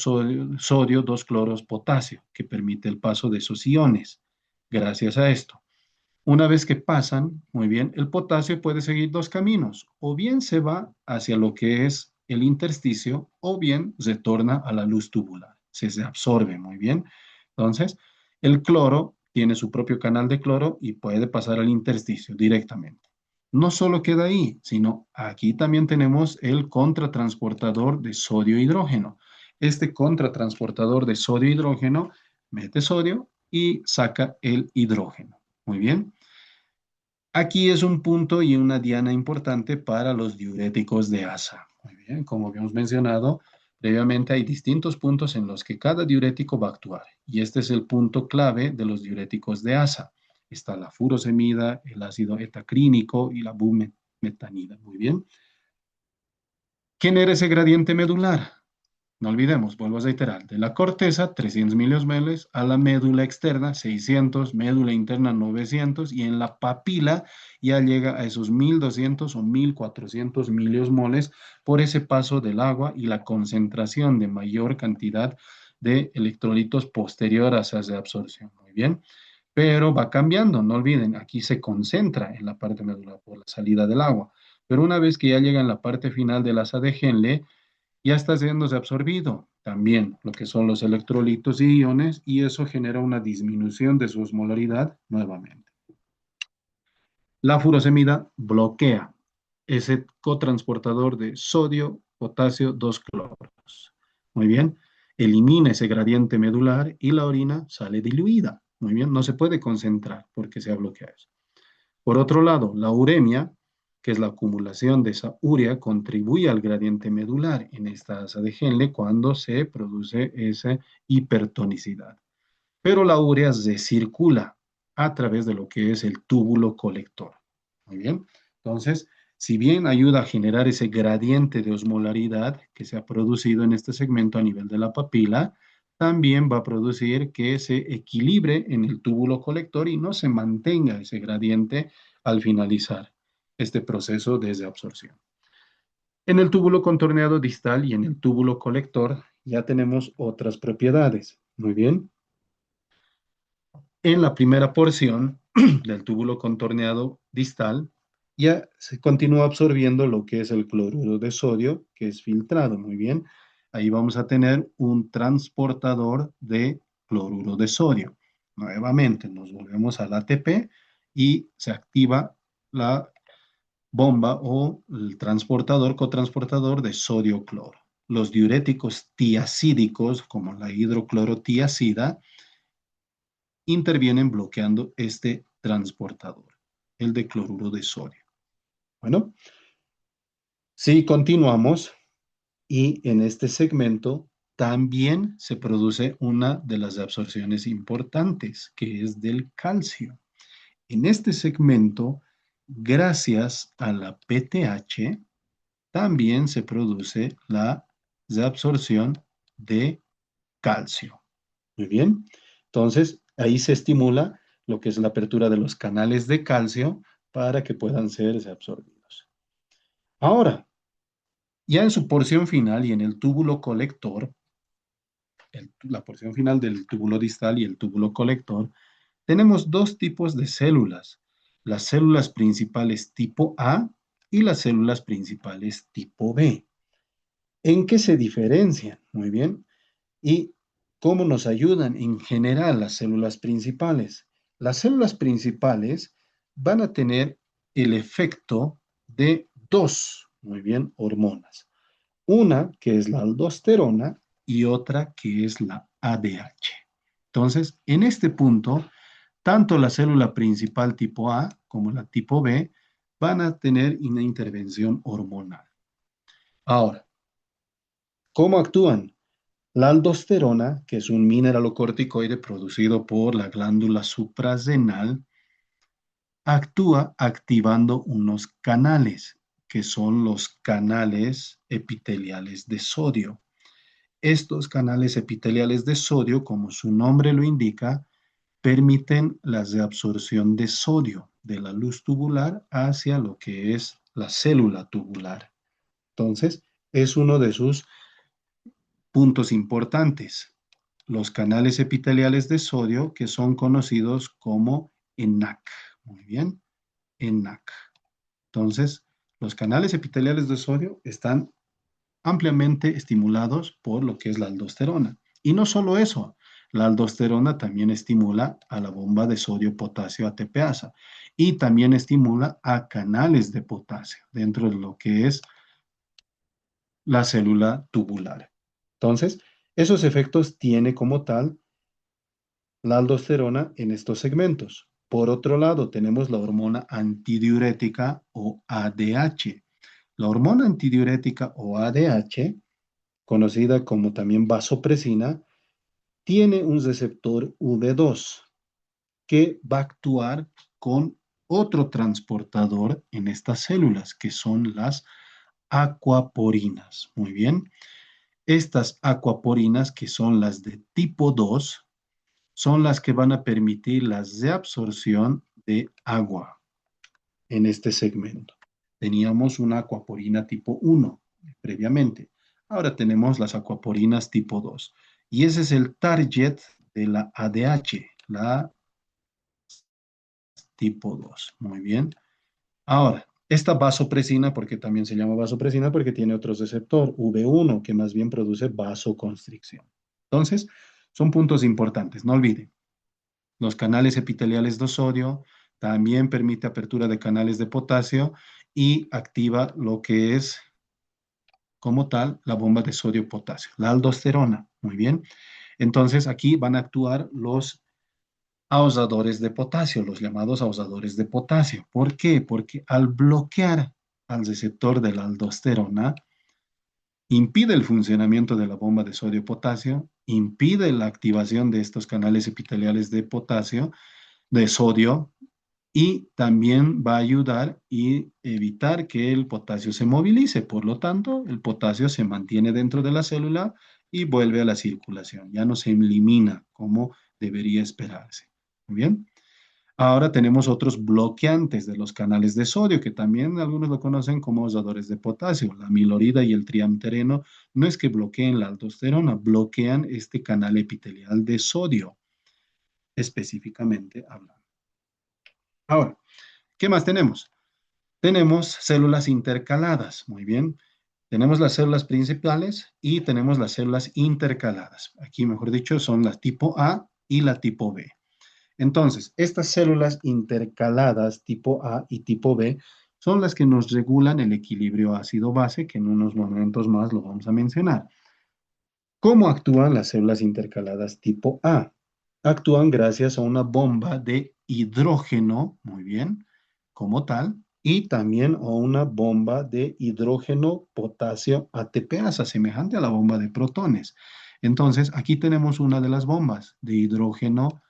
sodio, 2 cloros potasio, que permite el paso de esos iones. Gracias a esto. Una vez que pasan, muy bien, el potasio puede seguir dos caminos, o bien se va hacia lo que es el intersticio, o bien retorna a la luz tubular, se absorbe muy bien. Entonces, el cloro tiene su propio canal de cloro y puede pasar al intersticio directamente. No solo queda ahí, sino aquí también tenemos el contratransportador de sodio-hidrógeno. Este contratransportador de sodio-hidrógeno mete sodio y saca el hidrógeno. Muy bien. Aquí es un punto y una diana importante para los diuréticos de asa. Muy bien, como habíamos mencionado previamente, hay distintos puntos en los que cada diurético va a actuar. Y este es el punto clave de los diuréticos de asa. Está la furosemida, el ácido etacrínico y la bumetanida. Muy bien. ¿Quién era ese gradiente medular? No olvidemos, vuelvo a reiterar, de la corteza 300 miliosmoles a la médula externa 600, médula interna 900 y en la papila ya llega a esos 1200 o 1400 miliosmoles por ese paso del agua y la concentración de mayor cantidad de electrolitos posterior a esa absorción. Muy bien, pero va cambiando, no olviden, aquí se concentra en la parte medular por la salida del agua, pero una vez que ya llega en la parte final del asa de Henle, ya está siendo absorbido también lo que son los electrolitos y iones y eso genera una disminución de su osmolaridad nuevamente. La furosemida bloquea ese cotransportador de sodio, potasio, 2 cloros. Muy bien, elimina ese gradiente medular y la orina sale diluida. Muy bien, no se puede concentrar porque se ha bloqueado eso. Por otro lado, la uremia, que es la acumulación de esa urea, contribuye al gradiente medular en esta asa de Henle cuando se produce esa hipertonicidad. Pero la urea se circula a través de lo que es el túbulo colector. Muy bien. Entonces, si bien ayuda a generar ese gradiente de osmolaridad que se ha producido en este segmento a nivel de la papila, también va a producir que se equilibre en el túbulo colector y no se mantenga ese gradiente al finalizar este proceso de absorción. En el túbulo contorneado distal y en el túbulo colector ya tenemos otras propiedades. Muy bien. En la primera porción del túbulo contorneado distal, ya se continúa absorbiendo lo que es el cloruro de sodio, que es filtrado. Muy bien. Ahí vamos a tener un transportador de cloruro de sodio. Nuevamente nos volvemos al ATP y se activa la bomba o el transportador, cotransportador de sodio-cloro. Los diuréticos tiacídicos, como la hidroclorotiacida, intervienen bloqueando este transportador, el de cloruro de sodio. Bueno, si continuamos y en este segmento también se produce una de las absorciones importantes, que es del calcio. En este segmento, gracias a la PTH, también se produce la absorción de calcio. Muy bien. Entonces, ahí se estimula lo que es la apertura de los canales de calcio para que puedan ser absorbidos. Ahora, ya en su porción final y en el túbulo colector, la porción final del túbulo distal y el túbulo colector, tenemos dos tipos de células, las células principales tipo A y las células principales tipo B. ¿En qué se diferencian? Muy bien. ¿Y cómo nos ayudan en general las células principales? Las células principales van a tener el efecto de dos, muy bien, hormonas. Una que es la aldosterona y otra que es la ADH. Entonces, en este punto, tanto la célula principal tipo A como la tipo B van a tener una intervención hormonal. Ahora, ¿cómo actúan? La aldosterona, que es un mineralocorticoide producido por la glándula suprarrenal, actúa activando unos canales, que son los canales epiteliales de sodio. Estos canales epiteliales de sodio, como su nombre lo indica, permiten la reabsorción de sodio de la luz tubular hacia lo que es la célula tubular. Entonces, es uno de sus puntos importantes. Los canales epiteliales de sodio que son conocidos como ENaC. Muy bien, ENaC. Entonces, los canales epiteliales de sodio están ampliamente estimulados por lo que es la aldosterona. Y no solo eso, la aldosterona también estimula a la bomba de sodio-potasio ATPasa y también estimula a canales de potasio dentro de lo que es la célula tubular. Entonces, esos efectos tiene como tal la aldosterona en estos segmentos. Por otro lado, tenemos la hormona antidiurética o ADH. La hormona antidiurética o ADH, conocida como también vasopresina, tiene un receptor V2 que va a actuar con otro transportador en estas células, que son las aquaporinas. Muy bien. Estas aquaporinas, que son las de tipo 2, son las que van a permitir la reabsorción de agua en este segmento. Teníamos una acuaporina tipo 1 previamente. Ahora tenemos las acuaporinas tipo 2. Y ese es el target de la ADH, la tipo 2. Muy bien. Ahora, esta vasopresina, porque también se llama vasopresina, porque tiene otro receptor, V1, que más bien produce vasoconstricción. Entonces, son puntos importantes, no olviden. Los canales epiteliales de sodio también permite apertura de canales de potasio y activa lo que es, como tal, la bomba de sodio-potasio, la aldosterona. Muy bien. Entonces, aquí van a actuar los ahorradores de potasio, los llamados ahorradores de potasio. ¿Por qué? Porque al bloquear al receptor de la aldosterona, impide el funcionamiento de la bomba de sodio-potasio, impide la activación de estos canales epiteliales de potasio, de sodio, y también va a ayudar y evitar que el potasio se movilice. Por lo tanto, el potasio se mantiene dentro de la célula y vuelve a la circulación. Ya no se elimina como debería esperarse. Muy bien. Ahora tenemos otros bloqueantes de los canales de sodio, que también algunos lo conocen como usadores de potasio. La amilorida y el triamtereno no es que bloqueen la aldosterona, bloquean este canal epitelial de sodio, específicamente hablando. Ahora, ¿qué más tenemos? Tenemos células intercaladas, muy bien. Tenemos las células principales y tenemos las células intercaladas. Aquí, mejor dicho, son la tipo A y la tipo B. Entonces, estas células intercaladas tipo A y tipo B son las que nos regulan el equilibrio ácido-base, que en unos momentos más lo vamos a mencionar. ¿Cómo actúan las células intercaladas tipo A? Actúan gracias a una bomba de hidrógeno, muy bien, como tal, y también a una bomba de hidrógeno potasio ATPasa, semejante a la bomba de protones. Entonces, aquí tenemos una de las bombas de hidrógeno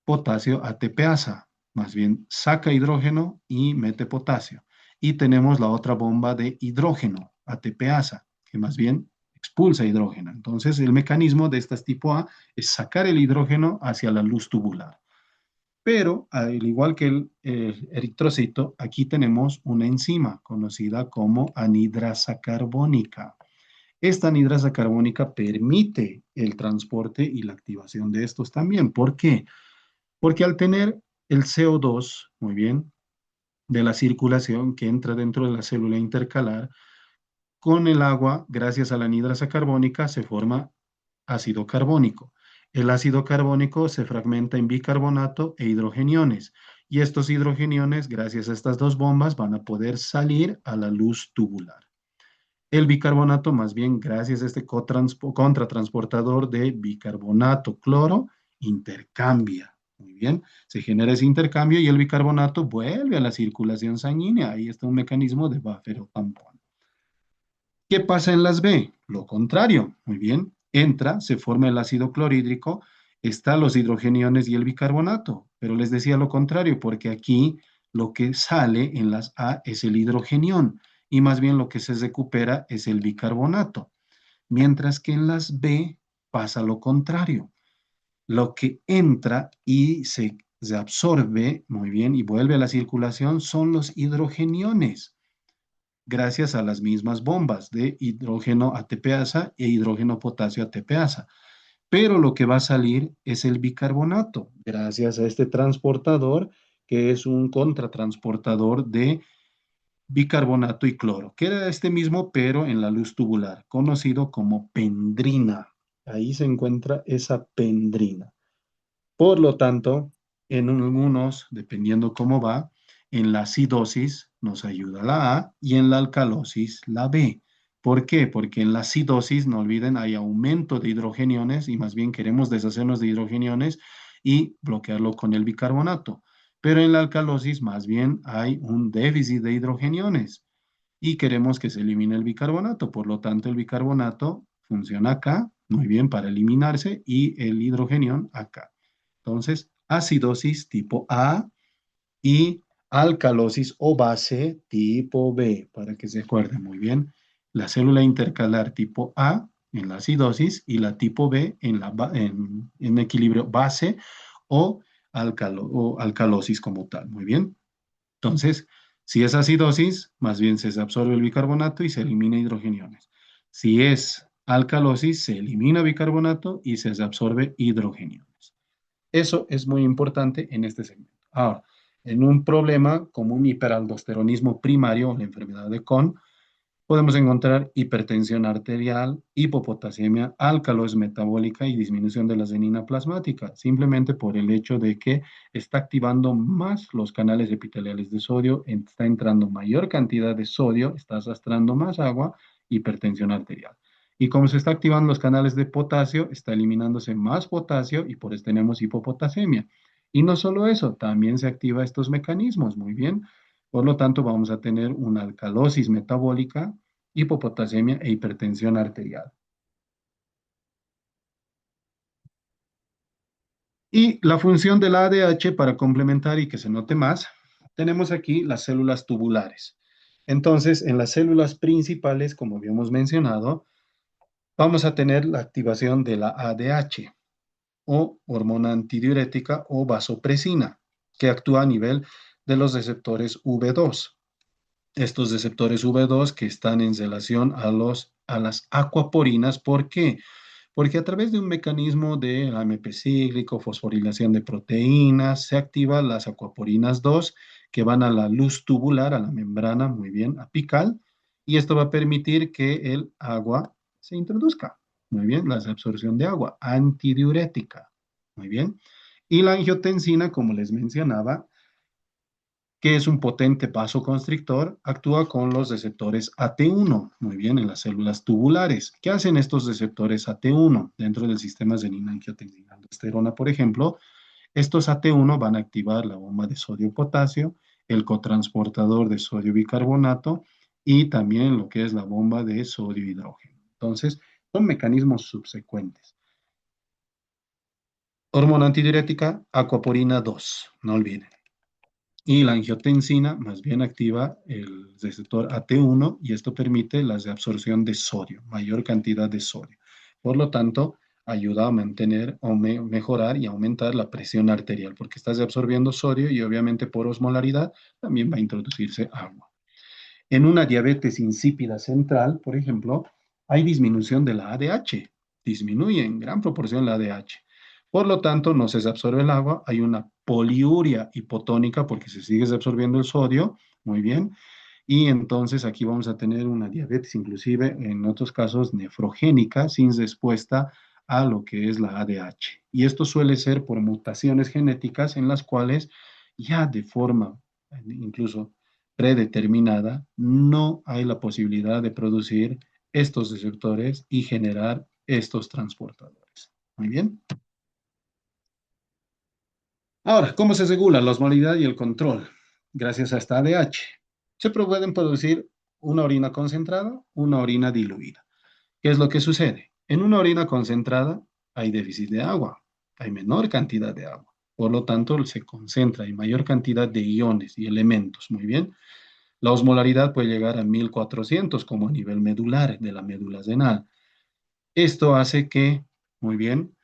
potasio ATPasa, más bien saca hidrógeno y mete potasio. Y tenemos la otra bomba de hidrógeno ATPasa, que más bien expulsa hidrógeno. Entonces, el mecanismo de estas tipo A es sacar el hidrógeno hacia la luz tubular. Pero, al igual que el eritrocito, aquí tenemos una enzima conocida como anidrasa carbónica. Esta anidrasa carbónica permite el transporte y la activación de estos también. ¿Por qué? Porque al tener el CO2, muy bien, de la circulación que entra dentro de la célula intercalar, con el agua, gracias a la anhidrasa carbónica, se forma ácido carbónico. El ácido carbónico se fragmenta en bicarbonato e hidrogeniones. Y estos hidrogeniones, gracias a estas dos bombas, van a poder salir a la luz tubular. El bicarbonato, más bien, gracias a este contratransportador de bicarbonato cloro, intercambia. Muy bien, se genera ese intercambio y el bicarbonato vuelve a la circulación sanguínea. Ahí está un mecanismo de buffer o tampón. ¿Qué pasa en las B? Lo contrario. Muy bien, entra, se forma el ácido clorhídrico, están los hidrogeniones y el bicarbonato. Pero les decía lo contrario, porque aquí lo que sale en las A es el hidrogenión y más bien lo que se recupera es el bicarbonato. Mientras que en las B pasa lo contrario. Lo que entra y se absorbe muy bien y vuelve a la circulación son los hidrogeniones, gracias a las mismas bombas de hidrógeno ATPasa e hidrógeno potasio ATPasa. Pero lo que va a salir es el bicarbonato, gracias a este transportador que es un contratransportador de bicarbonato y cloro, que era este mismo, pero en la luz tubular, conocido como pendrina. Ahí se encuentra esa pendrina. Por lo tanto, en algunos, dependiendo cómo va, en la acidosis nos ayuda la A y en la alcalosis la B. ¿Por qué? Porque en la acidosis, no olviden, hay aumento de hidrogeniones y más bien queremos deshacernos de hidrogeniones y bloquearlo con el bicarbonato. Pero en la alcalosis, más bien, hay un déficit de hidrogeniones y queremos que se elimine el bicarbonato. Por lo tanto, el bicarbonato funciona acá, muy bien, para eliminarse y el hidrogenión acá. Entonces, acidosis tipo A y alcalosis o base tipo B, para que se acuerden muy bien. La célula intercalar tipo A en la acidosis y la tipo B en equilibrio base o, o alcalosis como tal. Muy bien. Entonces, si es acidosis, más bien se absorbe el bicarbonato y se elimina hidrogeniones. Si es alcalosis, se elimina bicarbonato y se absorbe hidrogeniones. Eso es muy importante en este segmento. Ahora, en un problema como un hiperaldosteronismo primario, la enfermedad de Cohn, podemos encontrar hipertensión arterial, hipopotasemia, alcalosis metabólica y disminución de la adenina plasmática, simplemente por el hecho de que está activando más los canales epiteliales de sodio, está entrando mayor cantidad de sodio, está arrastrando más agua, hipertensión arterial. Y como se está activando los canales de potasio, está eliminándose más potasio y por eso tenemos hipopotasemia. Y no solo eso, también se activa estos mecanismos, muy bien. Por lo tanto, vamos a tener una alcalosis metabólica, hipopotasemia e hipertensión arterial. Y la función del ADH, para complementar y que se note más, tenemos aquí las células tubulares. Entonces, en las células principales, como habíamos mencionado, vamos a tener la activación de la ADH o hormona antidiurética o vasopresina, que actúa a nivel de los receptores V2. Estos receptores V2 que están en relación a las acuaporinas. ¿Por qué? Porque a través de un mecanismo de AMP cíclico, fosforilación de proteínas, se activan las acuaporinas 2 que van a la luz tubular, a la membrana, muy bien, apical, y esto va a permitir que el agua se introduzca. Muy bien, la absorción de agua, antidiurética. Muy bien. Y la angiotensina, como les mencionaba, que es un potente vasoconstrictor, actúa con los receptores AT1, muy bien, en las células tubulares. ¿Qué hacen estos receptores AT1 dentro del sistema renina-angiotensina-aldosterona, por ejemplo? Estos AT1 van a activar la bomba de sodio-potasio, el cotransportador de sodio bicarbonato y también lo que es la bomba de sodio-hidrógeno. Entonces, son mecanismos subsecuentes. Hormona antidiurética, aquaporina 2, no olviden. Y la angiotensina más bien activa el receptor AT1 y esto permite la reabsorción de sodio, mayor cantidad de sodio. Por lo tanto, ayuda a mantener o mejorar y aumentar la presión arterial porque estás absorbiendo sodio y obviamente por osmolaridad también va a introducirse agua. En una diabetes insípida central, por ejemplo, hay disminución de la ADH, disminuye en gran proporción la ADH. Por lo tanto, no se absorbe el agua, hay una poliuria hipotónica porque se sigue absorbiendo el sodio, muy bien, y entonces aquí vamos a tener una diabetes inclusive en otros casos nefrogénica sin respuesta a lo que es la ADH. Y esto suele ser por mutaciones genéticas en las cuales ya de forma incluso predeterminada no hay la posibilidad de producir estos receptores y generar estos transportadores. Muy bien. Ahora, ¿cómo se regula la osmolaridad y el control? Gracias a esta ADH. Se pueden producir una orina concentrada, una orina diluida. ¿Qué es lo que sucede? En una orina concentrada hay déficit de agua, hay menor cantidad de agua. Por lo tanto, se concentra en mayor cantidad de iones y elementos. Muy bien. La osmolaridad puede llegar a 1400 como a nivel medular de la médula renal. Esto hace que, muy bien,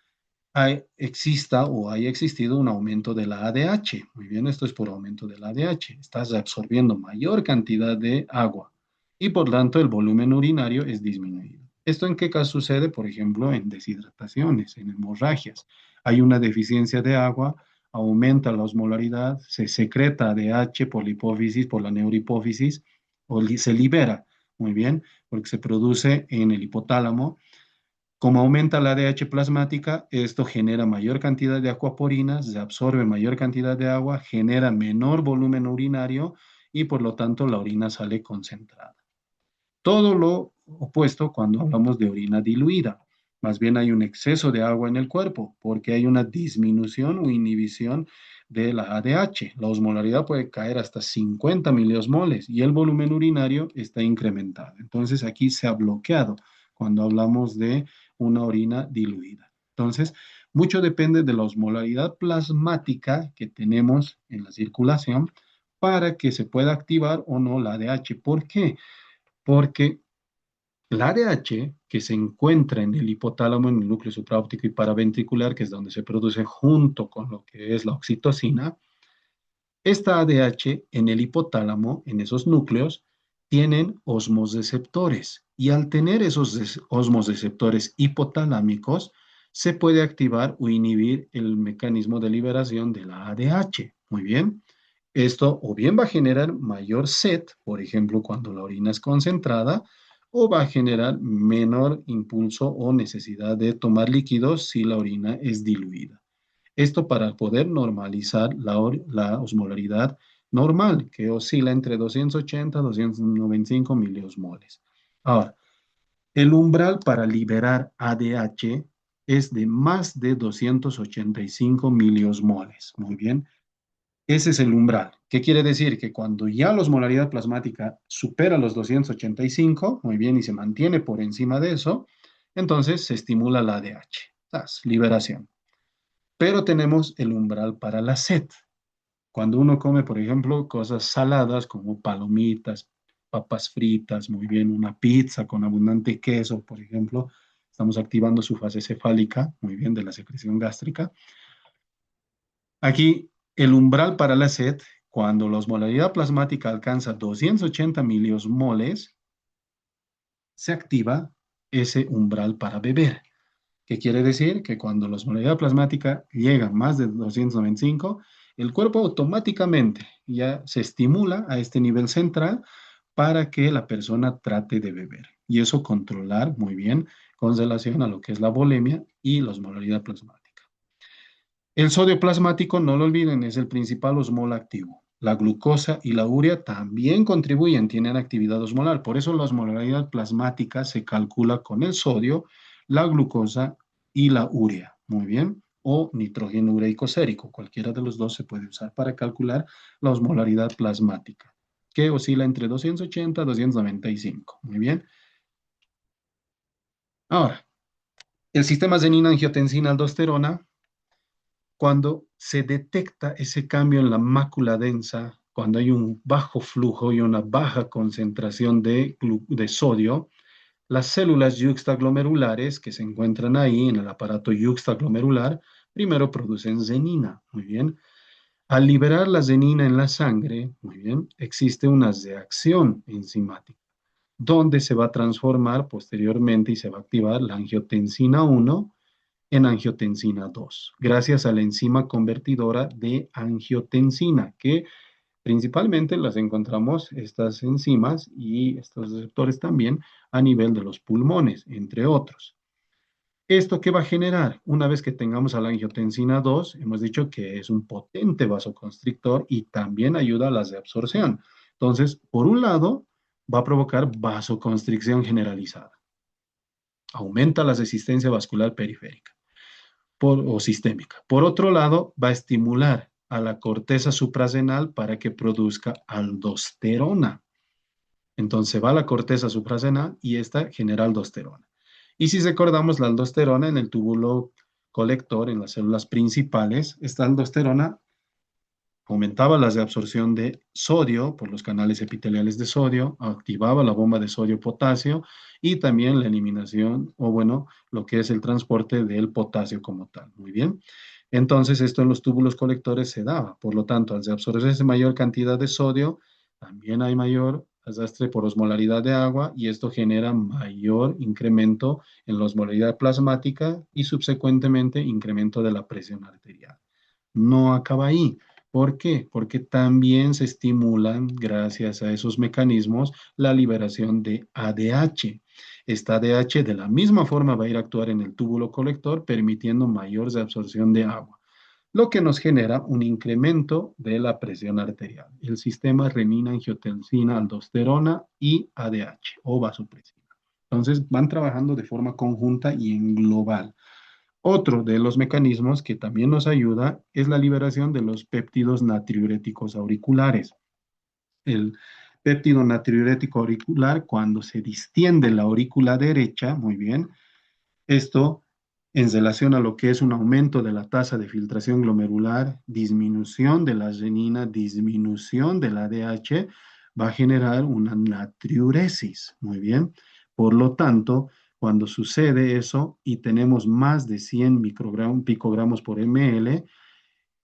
exista o haya existido un aumento de la ADH. Muy bien, esto es por aumento de la ADH. Estás absorbiendo mayor cantidad de agua y por tanto el volumen urinario es disminuido. ¿Esto en qué caso sucede? Por ejemplo, en deshidrataciones, en hemorragias. Hay una deficiencia de agua, aumenta la osmolaridad, se secreta ADH por la hipófisis, por la neurohipófisis, o se libera, muy bien, porque se produce en el hipotálamo. Como aumenta la ADH plasmática, esto genera mayor cantidad de acuaporinas, se absorbe mayor cantidad de agua, genera menor volumen urinario y por lo tanto la orina sale concentrada. Todo lo opuesto cuando hablamos de orina diluida. Más bien hay un exceso de agua en el cuerpo porque hay una disminución o inhibición de la ADH. La osmolaridad puede caer hasta 50 miliosmoles y el volumen urinario está incrementado. Entonces aquí se ha bloqueado cuando hablamos de una orina diluida. Entonces, mucho depende de la osmolaridad plasmática que tenemos en la circulación para que se pueda activar o no la ADH. ¿Por qué? Porque la ADH, que se encuentra en el hipotálamo, en el núcleo supraóptico y paraventricular, que es donde se produce junto con lo que es la oxitocina, esta ADH en el hipotálamo, en esos núcleos, tienen osmoreceptores y al tener esos osmoreceptores hipotalámicos, se puede activar o inhibir el mecanismo de liberación de la ADH. Muy bien. Esto o bien va a generar mayor sed, por ejemplo, cuando la orina es concentrada, o va a generar menor impulso o necesidad de tomar líquidos si la orina es diluida. Esto para poder normalizar la osmolaridad normal, que oscila entre 280 y 295 miliosmoles. Ahora, el umbral para liberar ADH es de más de 285 miliosmoles. Muy bien. Ese es el umbral. ¿Qué quiere decir? Que cuando ya la osmolaridad plasmática supera los 285, muy bien, y se mantiene por encima de eso, entonces se estimula la ADH, ¡tas! Liberación. Pero tenemos el umbral para la sed. Cuando uno come, por ejemplo, cosas saladas como palomitas, papas fritas, muy bien, una pizza con abundante queso, por ejemplo, estamos activando su fase cefálica, muy bien, de la secreción gástrica. Aquí, el umbral para la sed, cuando la osmolaridad plasmática alcanza 280 miliosmoles, se activa ese umbral para beber. ¿Qué quiere decir? Que cuando la osmolaridad plasmática llega a más de 295, el cuerpo automáticamente ya se estimula a este nivel central para que la persona trate de beber. Y eso controlar muy bien con relación a lo que es la bulimia y la osmolaridad plasmática. El sodio plasmático, no lo olviden, es el principal osmol activo. La glucosa y la urea también contribuyen, tienen actividad osmolar. Por eso la osmolaridad plasmática se calcula con el sodio, la glucosa y la urea. Muy bien. O nitrógeno ureico sérico. Cualquiera de los dos se puede usar para calcular la osmolaridad plasmática, que oscila entre 280 y 295. Muy bien. Ahora, el sistema adenina-angiotensina-aldosterona, cuando se detecta ese cambio en la mácula densa, cuando hay un bajo flujo y una baja concentración de sodio, las células yuxtaglomerulares que se encuentran ahí en el aparato yuxtaglomerular, primero producen zenina, muy bien. Al liberar la zenina en la sangre, muy bien, existe una reacción enzimática, donde se va a transformar posteriormente y se va a activar la angiotensina 1 en angiotensina 2, gracias a la enzima convertidora de angiotensina, que principalmente las encontramos estas enzimas y estos receptores también a nivel de los pulmones, entre otros. ¿Esto qué va a generar? Una vez que tengamos a la angiotensina 2, hemos dicho que es un potente vasoconstrictor y también ayuda a la reabsorción. Entonces, por un lado, va a provocar vasoconstricción generalizada. Aumenta la resistencia vascular periférica o sistémica. Por otro lado, va a estimular a la corteza suprarrenal para que produzca aldosterona. Entonces va a la corteza suprarrenal y esta genera aldosterona. Y si recordamos la aldosterona en el túbulo colector, en las células principales, esta aldosterona aumentaba la reabsorción de sodio por los canales epiteliales de sodio, activaba la bomba de sodio-potasio y también la eliminación, o bueno, lo que es el transporte del potasio como tal. Muy bien. Entonces, esto en los túbulos colectores se daba. Por lo tanto, al reabsorberse mayor cantidad de sodio, también hay mayor arrastre por osmolaridad de agua y esto genera mayor incremento en la osmolaridad plasmática y subsecuentemente incremento de la presión arterial. No acaba ahí. ¿Por qué? Porque también se estimulan, gracias a esos mecanismos, la liberación de ADH. Esta ADH de la misma forma va a ir a actuar en el túbulo colector, permitiendo mayor absorción de agua, lo que nos genera un incremento de la presión arterial. El sistema renina, angiotensina, aldosterona y ADH o vasopresina. Entonces van trabajando de forma conjunta y en global. Otro de los mecanismos que también nos ayuda es la liberación de los péptidos natriuréticos auriculares. El péptido natriurético auricular, cuando se distiende la aurícula derecha, muy bien, esto en relación a lo que es un aumento de la tasa de filtración glomerular, disminución de la renina, disminución de la DH, va a generar una natriuresis. Muy bien. Por lo tanto, cuando sucede eso y tenemos más de 100 picogramos por ml,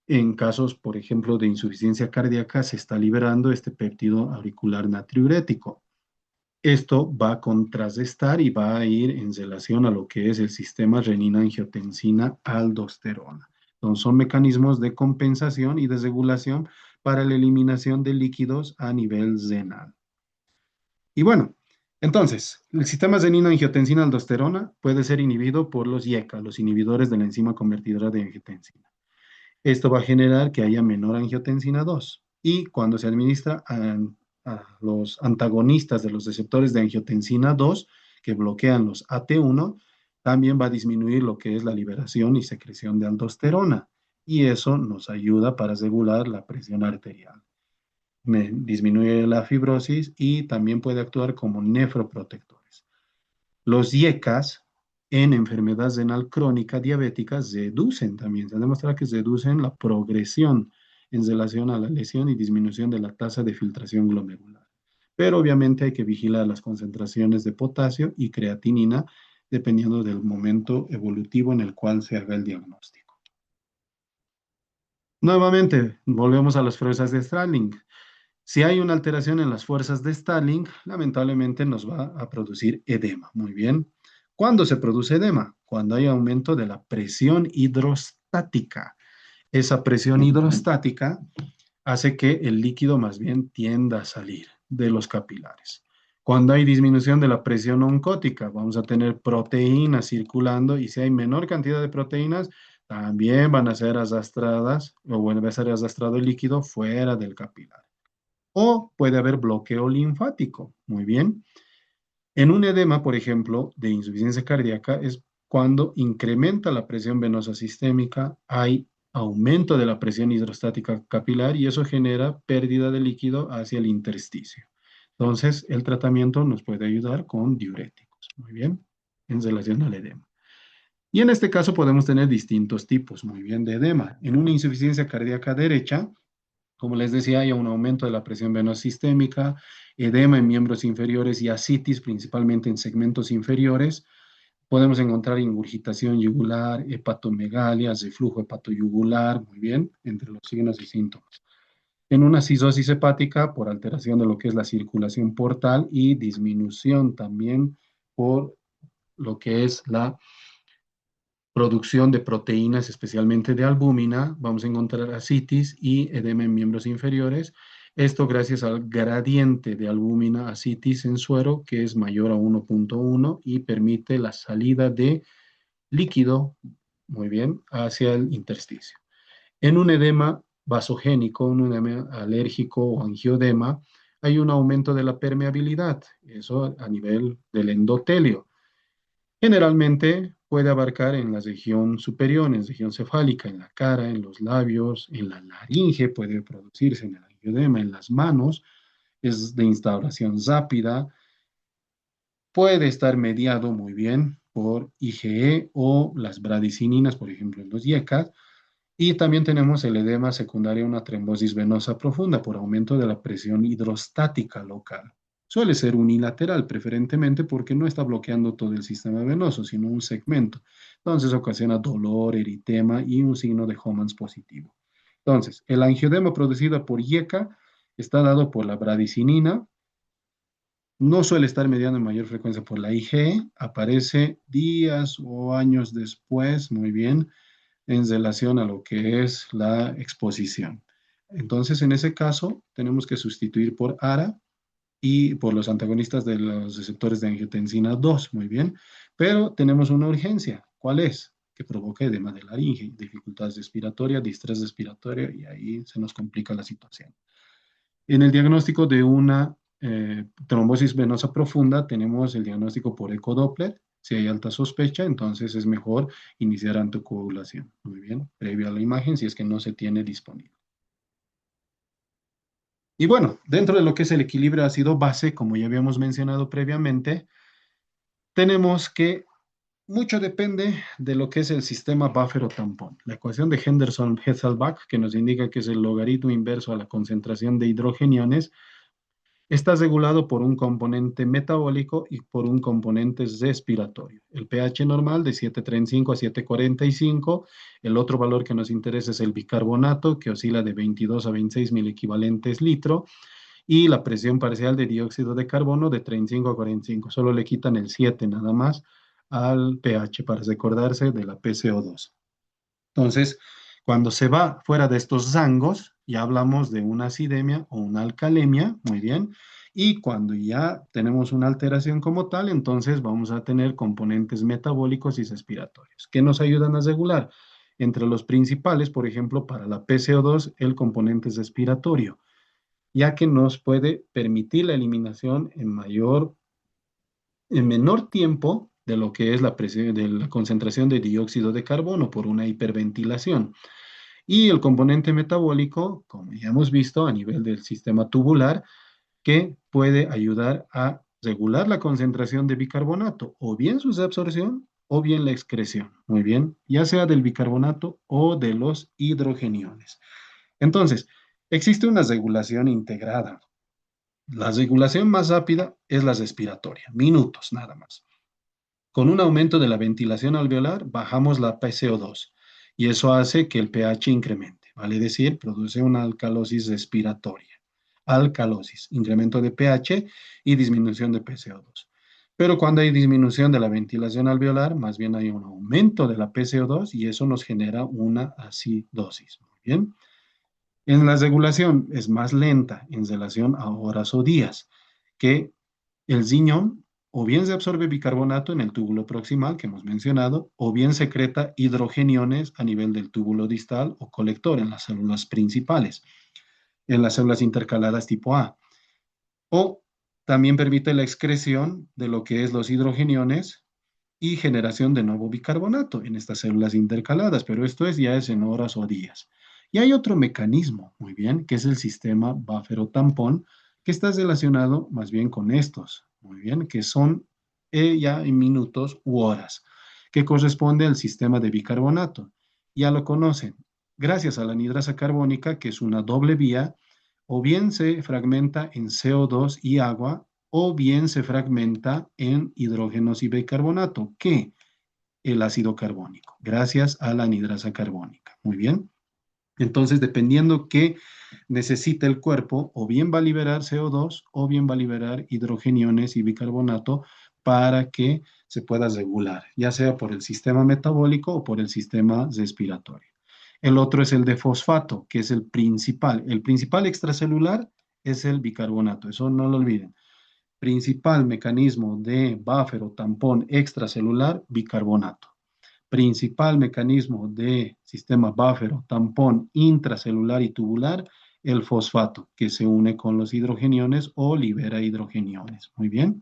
en casos, por ejemplo, de insuficiencia cardíaca, se está liberando este péptido auricular natriurético. Esto va a contrarrestar y va a ir en relación a lo que es el sistema renina-angiotensina-aldosterona. Entonces, son mecanismos de compensación y de regulación para la eliminación de líquidos a nivel renal. Y bueno, entonces, el sistema renina-angiotensina-aldosterona puede ser inhibido por los IECA, los inhibidores de la enzima convertidora de angiotensina. Esto va a generar que haya menor angiotensina 2. Y cuando se administra a los antagonistas de los receptores de angiotensina 2, que bloquean los AT1, también va a disminuir lo que es la liberación y secreción de aldosterona. y eso nos ayuda para regular la presión arterial. Disminuye la fibrosis y también puede actuar como nefroprotectores. Los IECAS en enfermedad renal crónica diabética reducen también, se demuestra que reducen la progresión en relación a la lesión y disminución de la tasa de filtración glomerular. Pero obviamente hay que vigilar las concentraciones de potasio y creatinina dependiendo del momento evolutivo en el cual se haga el diagnóstico. Nuevamente, volvemos a las fuerzas de Starling. Si hay una alteración en las fuerzas de Starling, lamentablemente nos va a producir edema. Muy bien. ¿Cuándo se produce edema? Cuando hay aumento de la presión hidrostática. Esa presión hidrostática hace que el líquido más bien tienda a salir de los capilares. Cuando hay disminución de la presión oncótica, vamos a tener proteínas circulando y si hay menor cantidad de proteínas, también van a ser arrastradas o vuelve a ser arrastrado el líquido fuera del capilar. O puede haber bloqueo linfático. Muy bien. En un edema, por ejemplo, de insuficiencia cardíaca es cuando incrementa la presión venosa sistémica, hay aumento de la presión hidrostática capilar y eso genera pérdida de líquido hacia el intersticio. Entonces, el tratamiento nos puede ayudar con diuréticos. Muy bien, en relación al edema. Y en este caso podemos tener distintos tipos, muy bien, de edema. En una insuficiencia cardíaca derecha, como les decía, hay un aumento de la presión venosa sistémica, edema en miembros inferiores y ascitis, principalmente en segmentos inferiores. Podemos encontrar ingurgitación yugular, hepatomegalia, reflujo hepatoyugular, muy bien, entre los signos y síntomas. En una cistosis hepática, por alteración de lo que es la circulación portal y disminución también por lo que es la producción de proteínas, especialmente de albúmina, vamos a encontrar ascitis y edema en miembros inferiores. Esto gracias al gradiente de albúmina ascitis en suero, que es mayor a 1.1 y permite la salida de líquido, muy bien, hacia el intersticio. En un edema vasogénico, un edema alérgico o angiodema, hay un aumento de la permeabilidad, eso a nivel del endotelio. Generalmente puede abarcar en la región superior, en la región cefálica, en la cara, en los labios, en la laringe, puede producirse en el angiodema, en las manos, es de instauración rápida, puede estar mediado muy bien por IgE o las bradicininas, por ejemplo, en los IECAS, y también tenemos el edema secundario a una trombosis venosa profunda por aumento de la presión hidrostática local. Suele ser unilateral, preferentemente porque no está bloqueando todo el sistema venoso, sino un segmento. Entonces ocasiona dolor, eritema y un signo de Homans positivo. Entonces, el angiodema producido por IECA está dado por la bradicinina, no suele estar mediado en mayor frecuencia por la IgE, aparece días o años después, muy bien, en relación a lo que es la exposición. Entonces, en ese caso, tenemos que sustituir por ARA y por los antagonistas de los receptores de angiotensina 2, muy bien, pero tenemos una urgencia. ¿Cuál es? Que provoca edema de laringe, dificultades respiratorias, distrés respiratorio y ahí se nos complica la situación. En el diagnóstico de una trombosis venosa profunda tenemos el diagnóstico por ecodoppler. Si hay alta sospecha, entonces es mejor iniciar anticoagulación. Muy bien, previo a la imagen si es que no se tiene disponible. Y bueno, dentro de lo que es el equilibrio ácido-base, como ya habíamos mencionado previamente, tenemos que mucho depende de lo que es el sistema buffer o tampón. La ecuación de Henderson-Hasselbalch, que nos indica que es el logaritmo inverso a la concentración de hidrogeniones, está regulado por un componente metabólico y por un componente respiratorio. El pH normal de 7,35 a 7,45. El otro valor que nos interesa es el bicarbonato, que oscila de 22 a 26 mil equivalentes litro. Y la presión parcial de dióxido de carbono de 35 a 45. Solo le quitan el 7 nada más al pH para recordarse de la PCO2. Entonces, cuando se va fuera de estos rangos, ya hablamos de una acidemia o una alcalemia, muy bien. Y cuando ya tenemos una alteración como tal, entonces vamos a tener componentes metabólicos y respiratorios que nos ayudan a regular. Entre los principales, por ejemplo, para la PCO2, el componente respiratorio, ya que nos puede permitir la eliminación en menor tiempo de lo que es la presión, de la concentración de dióxido de carbono por una hiperventilación. Y el componente metabólico, como ya hemos visto a nivel del sistema tubular, que puede ayudar a regular la concentración de bicarbonato, o bien su absorción o bien la excreción, muy bien, ya sea del bicarbonato o de los hidrogeniones. Entonces, existe una regulación integrada. La regulación más rápida es la respiratoria, minutos nada más. Con un aumento de la ventilación alveolar, bajamos la PCO2 y eso hace que el pH incremente, vale decir, produce una alcalosis respiratoria. Alcalosis, incremento de pH y disminución de PCO2. Pero cuando hay disminución de la ventilación alveolar, más bien hay un aumento de la PCO2 y eso nos genera una acidosis. Muy bien. En la regulación es más lenta en relación a horas o días, que el riñón o bien se absorbe bicarbonato en el túbulo proximal que hemos mencionado, o bien secreta hidrogeniones a nivel del túbulo distal o colector en las células principales, en las células intercaladas tipo A. O también permite la excreción de lo que es los hidrogeniones y generación de nuevo bicarbonato en estas células intercaladas, pero esto ya es en horas o días. Y hay otro mecanismo, muy bien, que es el sistema buffer-tampón, que está relacionado más bien con estos, muy bien, que son ya en minutos u horas, que corresponde al sistema de bicarbonato. Ya lo conocen, gracias a la anhidrasa carbónica, que es una doble vía, o bien se fragmenta en CO2 y agua, o bien se fragmenta en hidrógenos y bicarbonato, que el ácido carbónico, gracias a la anhidrasa carbónica. Muy bien. Entonces, dependiendo qué necesita el cuerpo, o bien va a liberar CO2 o bien va a liberar hidrogeniones y bicarbonato para que se pueda regular, ya sea por el sistema metabólico o por el sistema respiratorio. El otro es el de fosfato, que es el principal. El principal extracelular es el bicarbonato, eso no lo olviden. Principal mecanismo de buffer o tampón extracelular, bicarbonato. Principal mecanismo de sistema buffer o tampón intracelular y tubular, el fosfato, que se une con los hidrogeniones o libera hidrogeniones. Muy bien.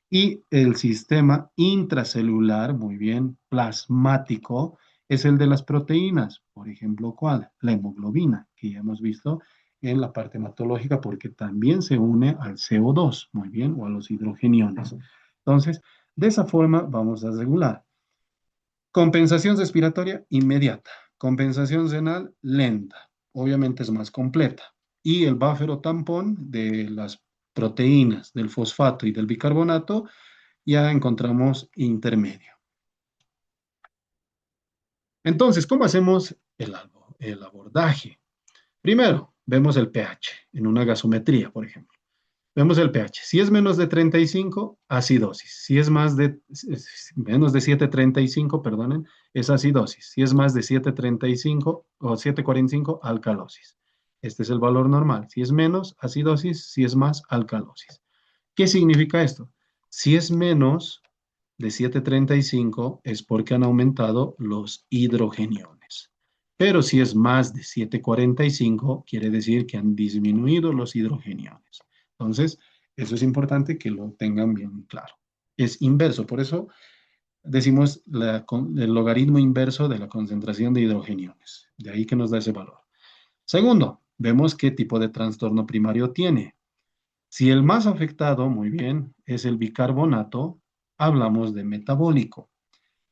Y el sistema intracelular, muy bien, plasmático, es el de las proteínas. Por ejemplo, ¿cuál? La hemoglobina, que ya hemos visto en la parte hematológica porque también se une al CO2, muy bien, o a los hidrogeniones. Entonces, de esa forma vamos a regular. Compensación respiratoria inmediata. Compensación renal lenta. Obviamente es más completa. Y el buffer o tampón de las proteínas, del fosfato y del bicarbonato, ya encontramos intermedio. Entonces, ¿cómo hacemos el abordaje? Primero, vemos el pH en una gasometría, por ejemplo. Vemos el pH. Si es menos de 35, acidosis. Si es más de menos de 7,35, perdonen, es acidosis. Si es más de 7,35 o 7,45, alcalosis. Este es el valor normal. Si es menos, acidosis. Si es más, alcalosis. ¿Qué significa esto? Si es menos de 7,35 es porque han aumentado los hidrogeniones. Pero si es más de 7,45, quiere decir que han disminuido los hidrogeniones. Entonces, eso es importante que lo tengan bien claro. Es inverso, por eso decimos el logaritmo inverso de la concentración de hidrogeniones. De ahí que nos da ese valor. Segundo, vemos qué tipo de trastorno primario tiene. Si el más afectado, muy bien, es el bicarbonato, hablamos de metabólico.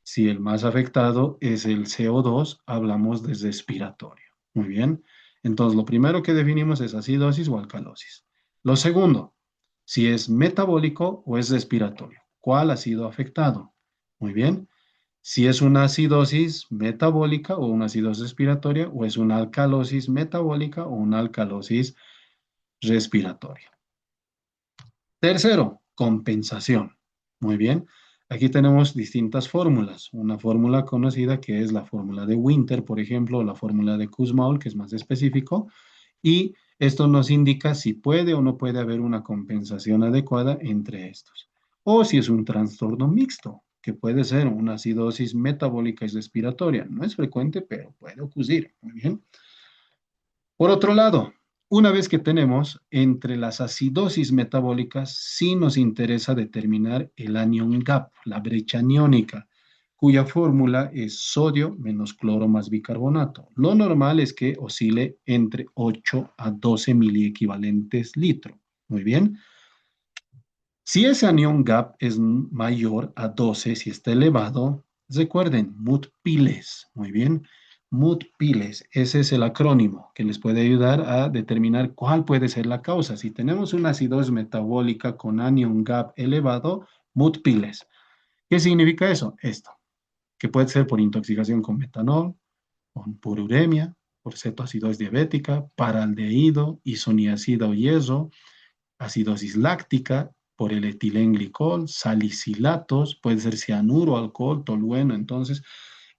Si el más afectado es el CO2, hablamos de respiratorio. Muy bien. Entonces, lo primero que definimos es acidosis o alcalosis. Lo segundo, si es metabólico o es respiratorio. ¿Cuál ha sido afectado? Muy bien. Si es una acidosis metabólica o una acidosis respiratoria o es una alcalosis metabólica o una alcalosis respiratoria. Tercero, compensación. Muy bien. Aquí tenemos distintas fórmulas. Una fórmula conocida que es la fórmula de Winter, por ejemplo, o la fórmula de Kussmaul, que es más específico. Y esto nos indica si puede o no puede haber una compensación adecuada entre estos. O si es un trastorno mixto, que puede ser una acidosis metabólica y respiratoria. No es frecuente, pero puede ocurrir. Muy bien. Por otro lado, una vez que tenemos entre las acidosis metabólicas, sí nos interesa determinar el anion gap, la brecha aniónica. cuya fórmula es sodio menos cloro más bicarbonato. Lo normal es que oscile entre 8 a 12 miliequivalentes litro. Muy bien. Si ese anión GAP es mayor a 12, si está elevado, recuerden, MUT-piles. Muy bien. MUT-piles, ese es el acrónimo que les puede ayudar a determinar cuál puede ser la causa. Si tenemos una acidosis metabólica con anión GAP elevado, MUT-piles. ¿Qué significa eso? Esto, que puede ser por intoxicación con metanol, por uremia, por cetoacidosis diabética, paraldehído, isoniazida o hieso, acidosis láctica, por el etilenglicol, salicilatos, puede ser cianuro, alcohol, tolueno. Entonces,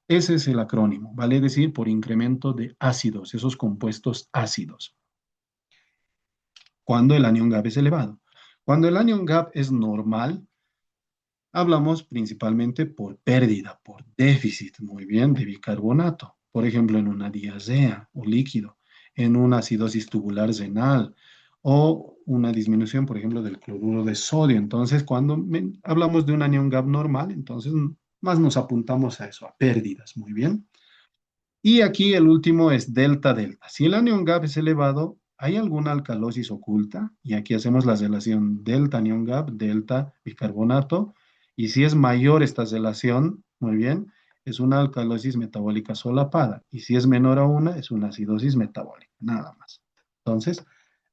ese es el acrónimo, vale decir por incremento de ácidos, esos compuestos ácidos, cuando el anión GAP es elevado. Cuando el anión GAP es normal, hablamos principalmente por pérdida, por déficit, muy bien, de bicarbonato. Por ejemplo, en una diarrea o líquido, en una acidosis tubular renal o una disminución, por ejemplo, del cloruro de sodio. Entonces, cuando hablamos de un anión GAP normal, entonces más nos apuntamos a eso, a pérdidas, muy bien. Y aquí el último es delta delta. Si el anión GAP es elevado, ¿hay alguna alcalosis oculta? Y aquí hacemos la relación delta anión GAP, delta bicarbonato. Y si es mayor esta relación, muy bien, es una alcalosis metabólica solapada. Y si es menor a una, es una acidosis metabólica, nada más. Entonces,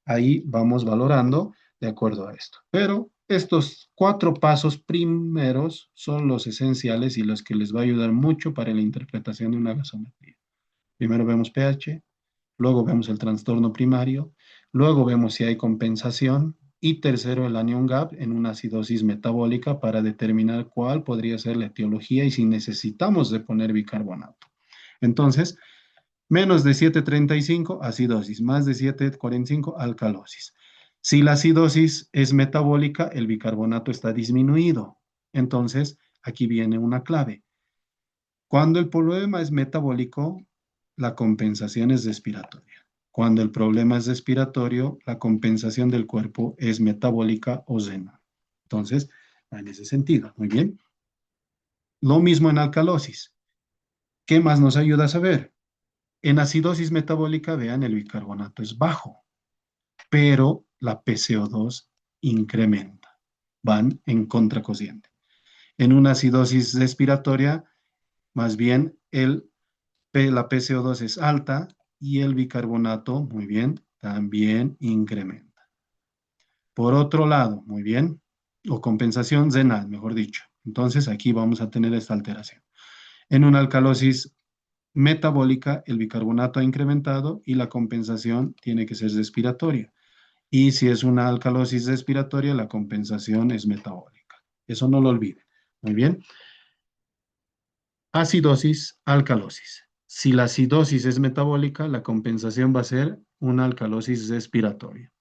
ahí vamos valorando de acuerdo a esto. Pero estos cuatro pasos primeros son los esenciales y los que les va a ayudar mucho para la interpretación de una gasometría. Primero vemos pH, luego vemos el trastorno primario, luego vemos si hay compensación y tercero el anión GAP en una acidosis metabólica para determinar cuál podría ser la etiología y si necesitamos de poner bicarbonato. Entonces, menos de 7,35 acidosis, más de 7,45 alcalosis. Si la acidosis es metabólica, el bicarbonato está disminuido. Entonces, aquí viene una clave. Cuando el problema es metabólico, la compensación es respiratoria. Cuando el problema es respiratorio, la compensación del cuerpo es metabólica o renal. Entonces, en ese sentido, muy bien. Lo mismo en alcalosis. ¿Qué más nos ayuda a saber? En acidosis metabólica, vean, el bicarbonato es bajo, pero la PCO2 incrementa. Van en contracorriente. En una acidosis respiratoria, más bien la PCO2 es alta y el bicarbonato, muy bien, también incrementa. Por otro lado, muy bien, o compensación renal, mejor dicho. Entonces aquí vamos a tener esta alteración. En una alcalosis metabólica, el bicarbonato ha incrementado y la compensación tiene que ser respiratoria. Y si es una alcalosis respiratoria, la compensación es metabólica. Eso no lo olviden. Muy bien. Acidosis, alcalosis. Si la acidosis es metabólica, la compensación va a ser una alcalosis respiratoria.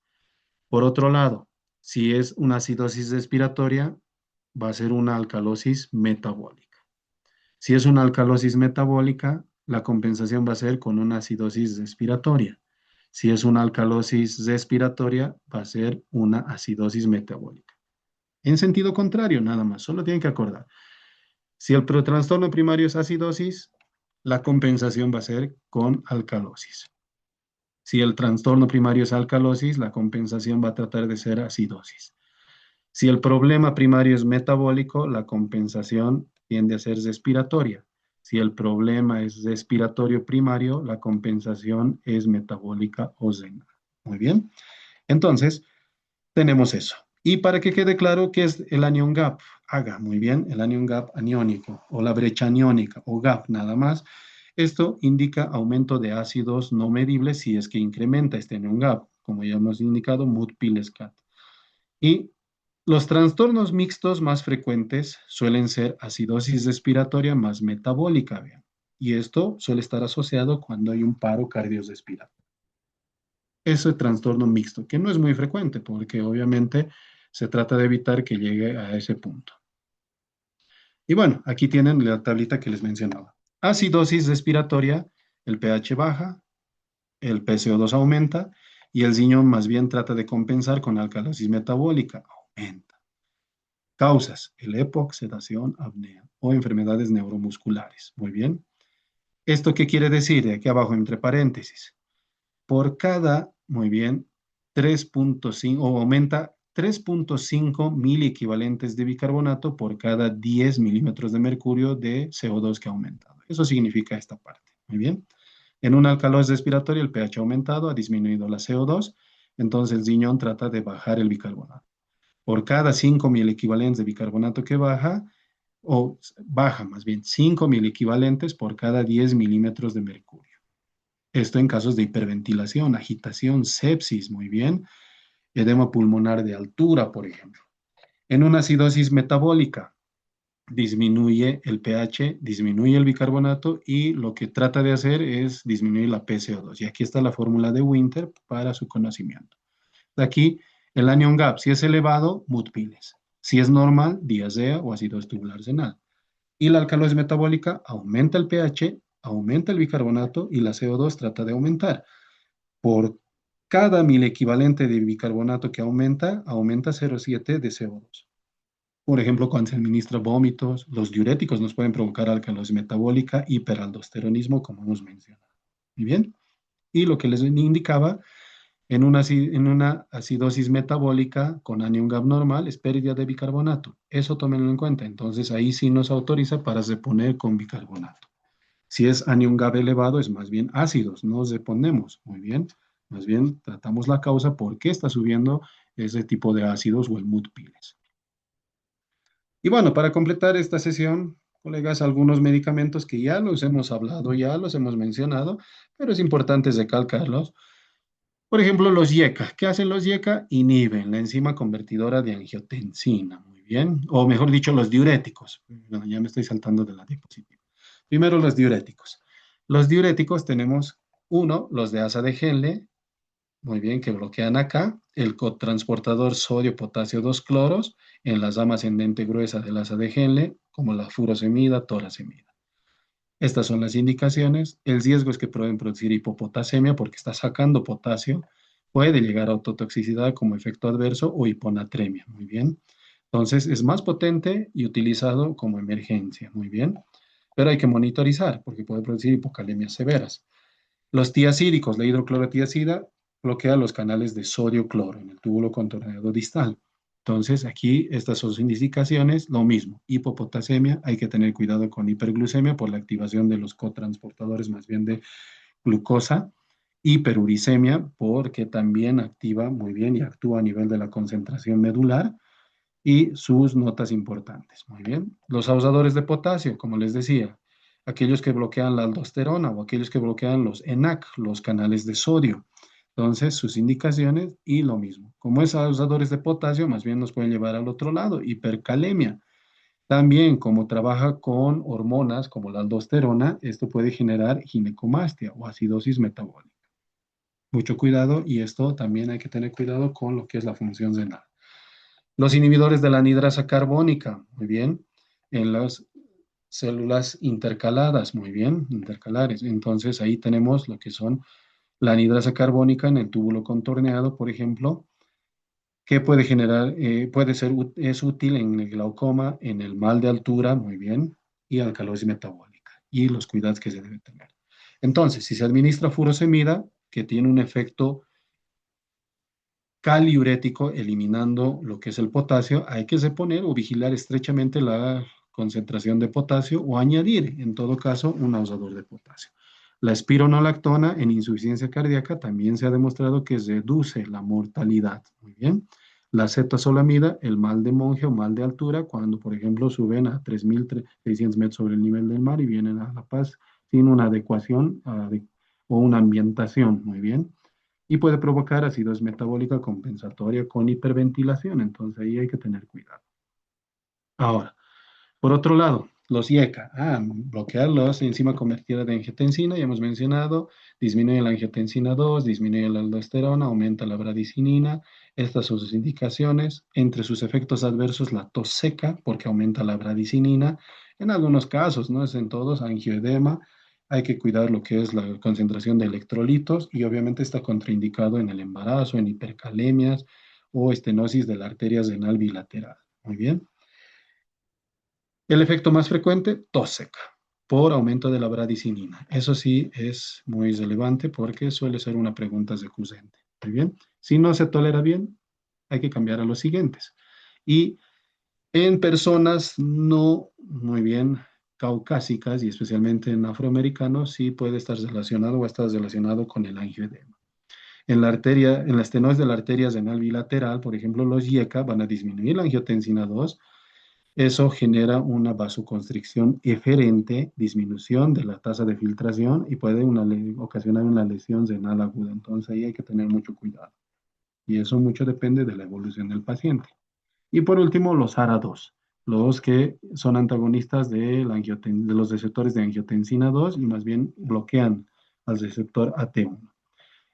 Por otro lado, si es una acidosis respiratoria, va a ser una alcalosis metabólica. Si es una alcalosis metabólica, la compensación va a ser con una acidosis respiratoria. Si es una alcalosis respiratoria, va a ser una acidosis metabólica. En sentido contrario, nada más, solo tienen que acordar. Si el trastorno primario es acidosis, la compensación va a ser con alcalosis. Si el trastorno primario es alcalosis, la compensación va a tratar de ser acidosis. Si el problema primario es metabólico, la compensación tiende a ser respiratoria. Si el problema es respiratorio primario, la compensación es metabólica o renal. Muy bien. Entonces, tenemos eso. Y para que quede claro qué es el anión gap, haga muy bien el anión gap aniónico o la brecha aniónica o gap nada más. Esto indica aumento de ácidos no medibles si es que incrementa este anión gap, como ya hemos indicado, MUT-PILES-CAT. Y los trastornos mixtos más frecuentes suelen ser acidosis respiratoria más metabólica, vean. Y esto suele estar asociado cuando hay un paro cardiorrespiratorio. Ese trastorno mixto, que no es muy frecuente porque obviamente se trata de evitar que llegue a ese punto. Y bueno, aquí tienen la tablita que les mencionaba. Acidosis respiratoria, el pH baja, el PCO2 aumenta y el riñón más bien trata de compensar con alcalosis metabólica, aumenta. Causas, el EPOC, sedación, apnea o enfermedades neuromusculares. Muy bien. ¿Esto qué quiere decir? De aquí abajo, entre paréntesis. Por cada, muy bien, 3.5 o aumenta 3.5 mil equivalentes de bicarbonato por cada 10 milímetros de mercurio de CO2 que ha aumentado. Eso significa esta parte. Muy bien. En una alcalosis respiratoria el pH ha aumentado, ha disminuido la CO2, entonces el riñón trata de bajar el bicarbonato. Por cada 5.000 equivalentes de bicarbonato que baja, o baja más bien 5.000 equivalentes por cada 10 milímetros de mercurio. Esto en casos de hiperventilación, agitación, sepsis, muy bien, edema pulmonar de altura, por ejemplo. En una acidosis metabólica, disminuye el pH, disminuye el bicarbonato y lo que trata de hacer es disminuir la PCO2. Y aquí está la fórmula de Winter para su conocimiento. De aquí, el anion gap, si es elevado, mutpiles. Si es normal, diazea o ácido tubular renal. Y la alcalosis metabólica aumenta el pH, aumenta el bicarbonato y la CO2 trata de aumentar. Por cada mil equivalente de bicarbonato que aumenta, aumenta 0,7 de CO2. Por ejemplo, cuando se administra vómitos, los diuréticos nos pueden provocar alcalosis metabólica, hiperaldosteronismo, como hemos mencionado. Muy bien. Y lo que les indicaba, en una acidosis metabólica con anion gap normal es pérdida de bicarbonato. Eso tómenlo en cuenta. Entonces ahí sí nos autoriza para reponer con bicarbonato. Si es anion gap elevado, es más bien ácidos, no reponemos. Muy bien. Más bien tratamos la causa por qué está subiendo ese tipo de ácidos o el mood piles. Y bueno, para completar esta sesión, colegas, algunos medicamentos que ya los hemos hablado, ya los hemos mencionado, pero es importante recalcarlos. Por ejemplo, los YECA. ¿Qué hacen los YECA? Inhiben la enzima convertidora de angiotensina. Muy bien. O mejor dicho, los diuréticos. Bueno, ya me estoy saltando de la diapositiva. Primero, los diuréticos. Los diuréticos tenemos uno, los de asa de Henle, muy bien, que bloquean acá el cotransportador sodio-potasio 2 cloros en la rama ascendente gruesa del asa de Henle, como la furosemida, torasemida. Estas son las indicaciones. El riesgo es que pueden producir hipopotasemia porque está sacando potasio. Puede llegar a autotoxicidad como efecto adverso o hiponatremia. Muy bien. Entonces, es más potente y utilizado como emergencia. Muy bien. Pero hay que monitorizar porque puede producir hipocalemias severas. Los tiacídicos, la hidroclorotiacida, bloquea los canales de sodio-cloro en el túbulo contorneado distal. Entonces, aquí estas son sus indicaciones, lo mismo, hipopotasemia, hay que tener cuidado con hiperglucemia por la activación de los cotransportadores más bien de glucosa, hiperuricemia porque también activa muy bien y actúa a nivel de la concentración medular y sus notas importantes. Muy bien. Los abusadores de potasio, como les decía, aquellos que bloquean la aldosterona o aquellos que bloquean los ENaC, los canales de sodio. Entonces, sus indicaciones y lo mismo. Como es abusadores de potasio, más bien nos pueden llevar al otro lado, hipercalemia. También, como trabaja con hormonas como la aldosterona, esto puede generar ginecomastia o acidosis metabólica. Mucho cuidado y esto también hay que tener cuidado con lo que es la función renal. Los inhibidores de la anidrasa carbónica, muy bien, en las células intercaladas, muy bien, intercalares. Entonces ahí tenemos lo que son la anidrasa carbónica en el túbulo contorneado, por ejemplo, que puede generar, puede ser, es útil en el glaucoma, en el mal de altura, muy bien, y alcalosis metabólica, y los cuidados que se debe tener. Entonces, si se administra furosemida, que tiene un efecto caliurético, eliminando lo que es el potasio, hay que reponer o vigilar estrechamente la concentración de potasio o añadir, en todo caso, un ausador de potasio. La espironolactona en insuficiencia cardíaca también se ha demostrado que reduce la mortalidad. Muy bien. La cetazolamida, el mal de monje o mal de altura, cuando, por ejemplo, suben a 3.600 metros sobre el nivel del mar y vienen a La Paz sin una adecuación o una ambientación. Muy bien y puede provocar acidosis metabólica compensatoria con hiperventilación. Entonces ahí hay que tener cuidado. Ahora, por otro lado, los IECA, bloquear los enzima convertida de angiotensina, ya hemos mencionado, disminuye la angiotensina 2, disminuye la aldosterona, aumenta la bradicinina. Estas son sus indicaciones. Entre sus efectos adversos, la tos seca, porque aumenta la bradicinina. En algunos casos, no es en todos, angioedema. Hay que cuidar lo que es la concentración de electrolitos y obviamente está contraindicado en el embarazo, en hipercalemias o estenosis de la arteria renal bilateral. Muy bien. El efecto más frecuente, tos seca, por aumento de la bradicinina. Eso sí es muy relevante porque suele ser una pregunta recurrente. Muy bien. Si no se tolera bien, hay que cambiar a los siguientes. Y en personas no muy bien caucásicas y especialmente en afroamericanos, sí puede estar relacionado o está relacionado con el angioedema. En la arteria, en la estenosis de la arteria renal bilateral, por ejemplo, los IECA van a disminuir la angiotensina 2. Eso genera una vasoconstricción eferente, disminución de la tasa de filtración y puede ocasionar una lesión renal aguda. Entonces ahí hay que tener mucho cuidado. Y eso mucho depende de la evolución del paciente. Y por último, los ARA2, los que son antagonistas de los receptores de angiotensina 2 y más bien bloquean al receptor AT1.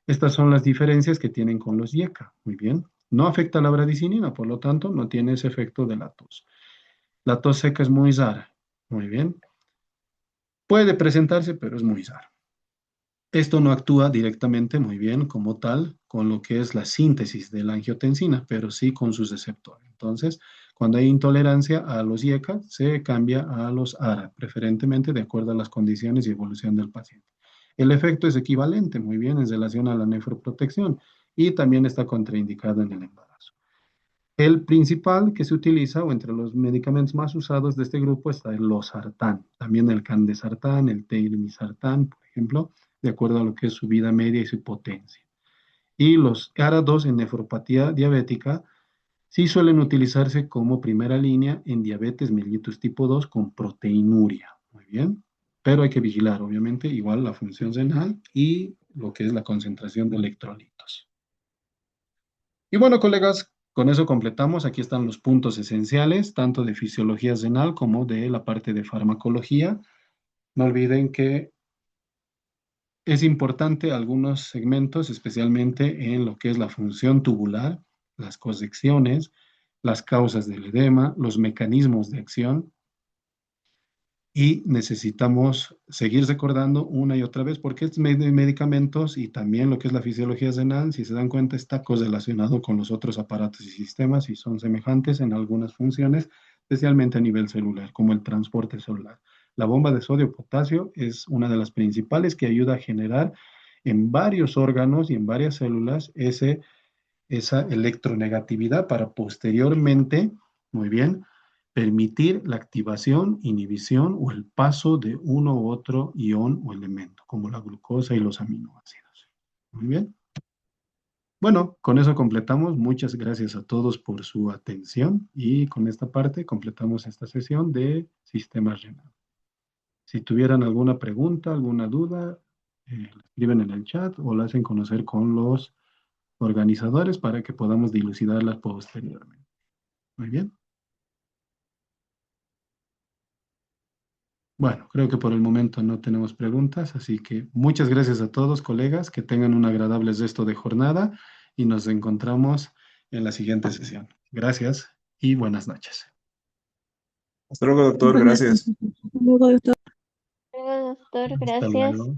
Estas son las diferencias que tienen con los IECA. Muy bien. No afecta a la bradicinina, por lo tanto, no tiene ese efecto de la tos. La tos seca es muy rara. Muy bien. Puede presentarse, pero es muy raro. Esto no actúa directamente muy bien como tal con lo que es la síntesis de la angiotensina, pero sí con sus receptores. Entonces, cuando hay intolerancia a los IECA, se cambia a los ARA, preferentemente de acuerdo a las condiciones y evolución del paciente. El efecto es equivalente, muy bien, en relación a la nefroprotección y también está contraindicado en el embarazo. El principal que se utiliza, o entre los medicamentos más usados de este grupo, está el losartán, también el candesartán, el telmisartán, por ejemplo, de acuerdo a lo que es su vida media y su potencia. Y los ARA2 en nefropatía diabética sí suelen utilizarse como primera línea en diabetes mellitus tipo 2 con proteinuria. Muy bien, pero hay que vigilar, obviamente, igual la función renal y lo que es la concentración de electrolitos. Y bueno, colegas, con eso completamos. Aquí están los puntos esenciales, tanto de fisiología renal como de la parte de farmacología. No olviden que es importante algunos segmentos, especialmente en lo que es la función tubular, las correcciones, las causas del edema, los mecanismos de acción, y necesitamos seguir recordando una y otra vez porque estos medicamentos y también lo que es la fisiología renal, si se dan cuenta, está correlacionado con los otros aparatos y sistemas y son semejantes en algunas funciones, especialmente a nivel celular, como el transporte celular. La bomba de sodio-potasio es una de las principales que ayuda a generar en varios órganos y en varias células esa electronegatividad para posteriormente, muy bien, permitir la activación, inhibición o el paso de uno u otro ion o elemento, como la glucosa y los aminoácidos. Muy bien. Bueno, con eso completamos. Muchas gracias a todos por su atención y con esta parte completamos esta sesión de sistemas renal. Si tuvieran alguna pregunta, alguna duda, la escriben en el chat o la hacen conocer con los organizadores para que podamos dilucidarlas posteriormente. Muy bien. Bueno, creo que por el momento no tenemos preguntas, así que muchas gracias a todos, colegas, que tengan un agradable resto de jornada y nos encontramos en la siguiente sesión. Gracias y buenas noches. Hasta luego, doctor. Buenas Gracias. noches. Luego, doctor. Luego, doctor, Hasta gracias. luego.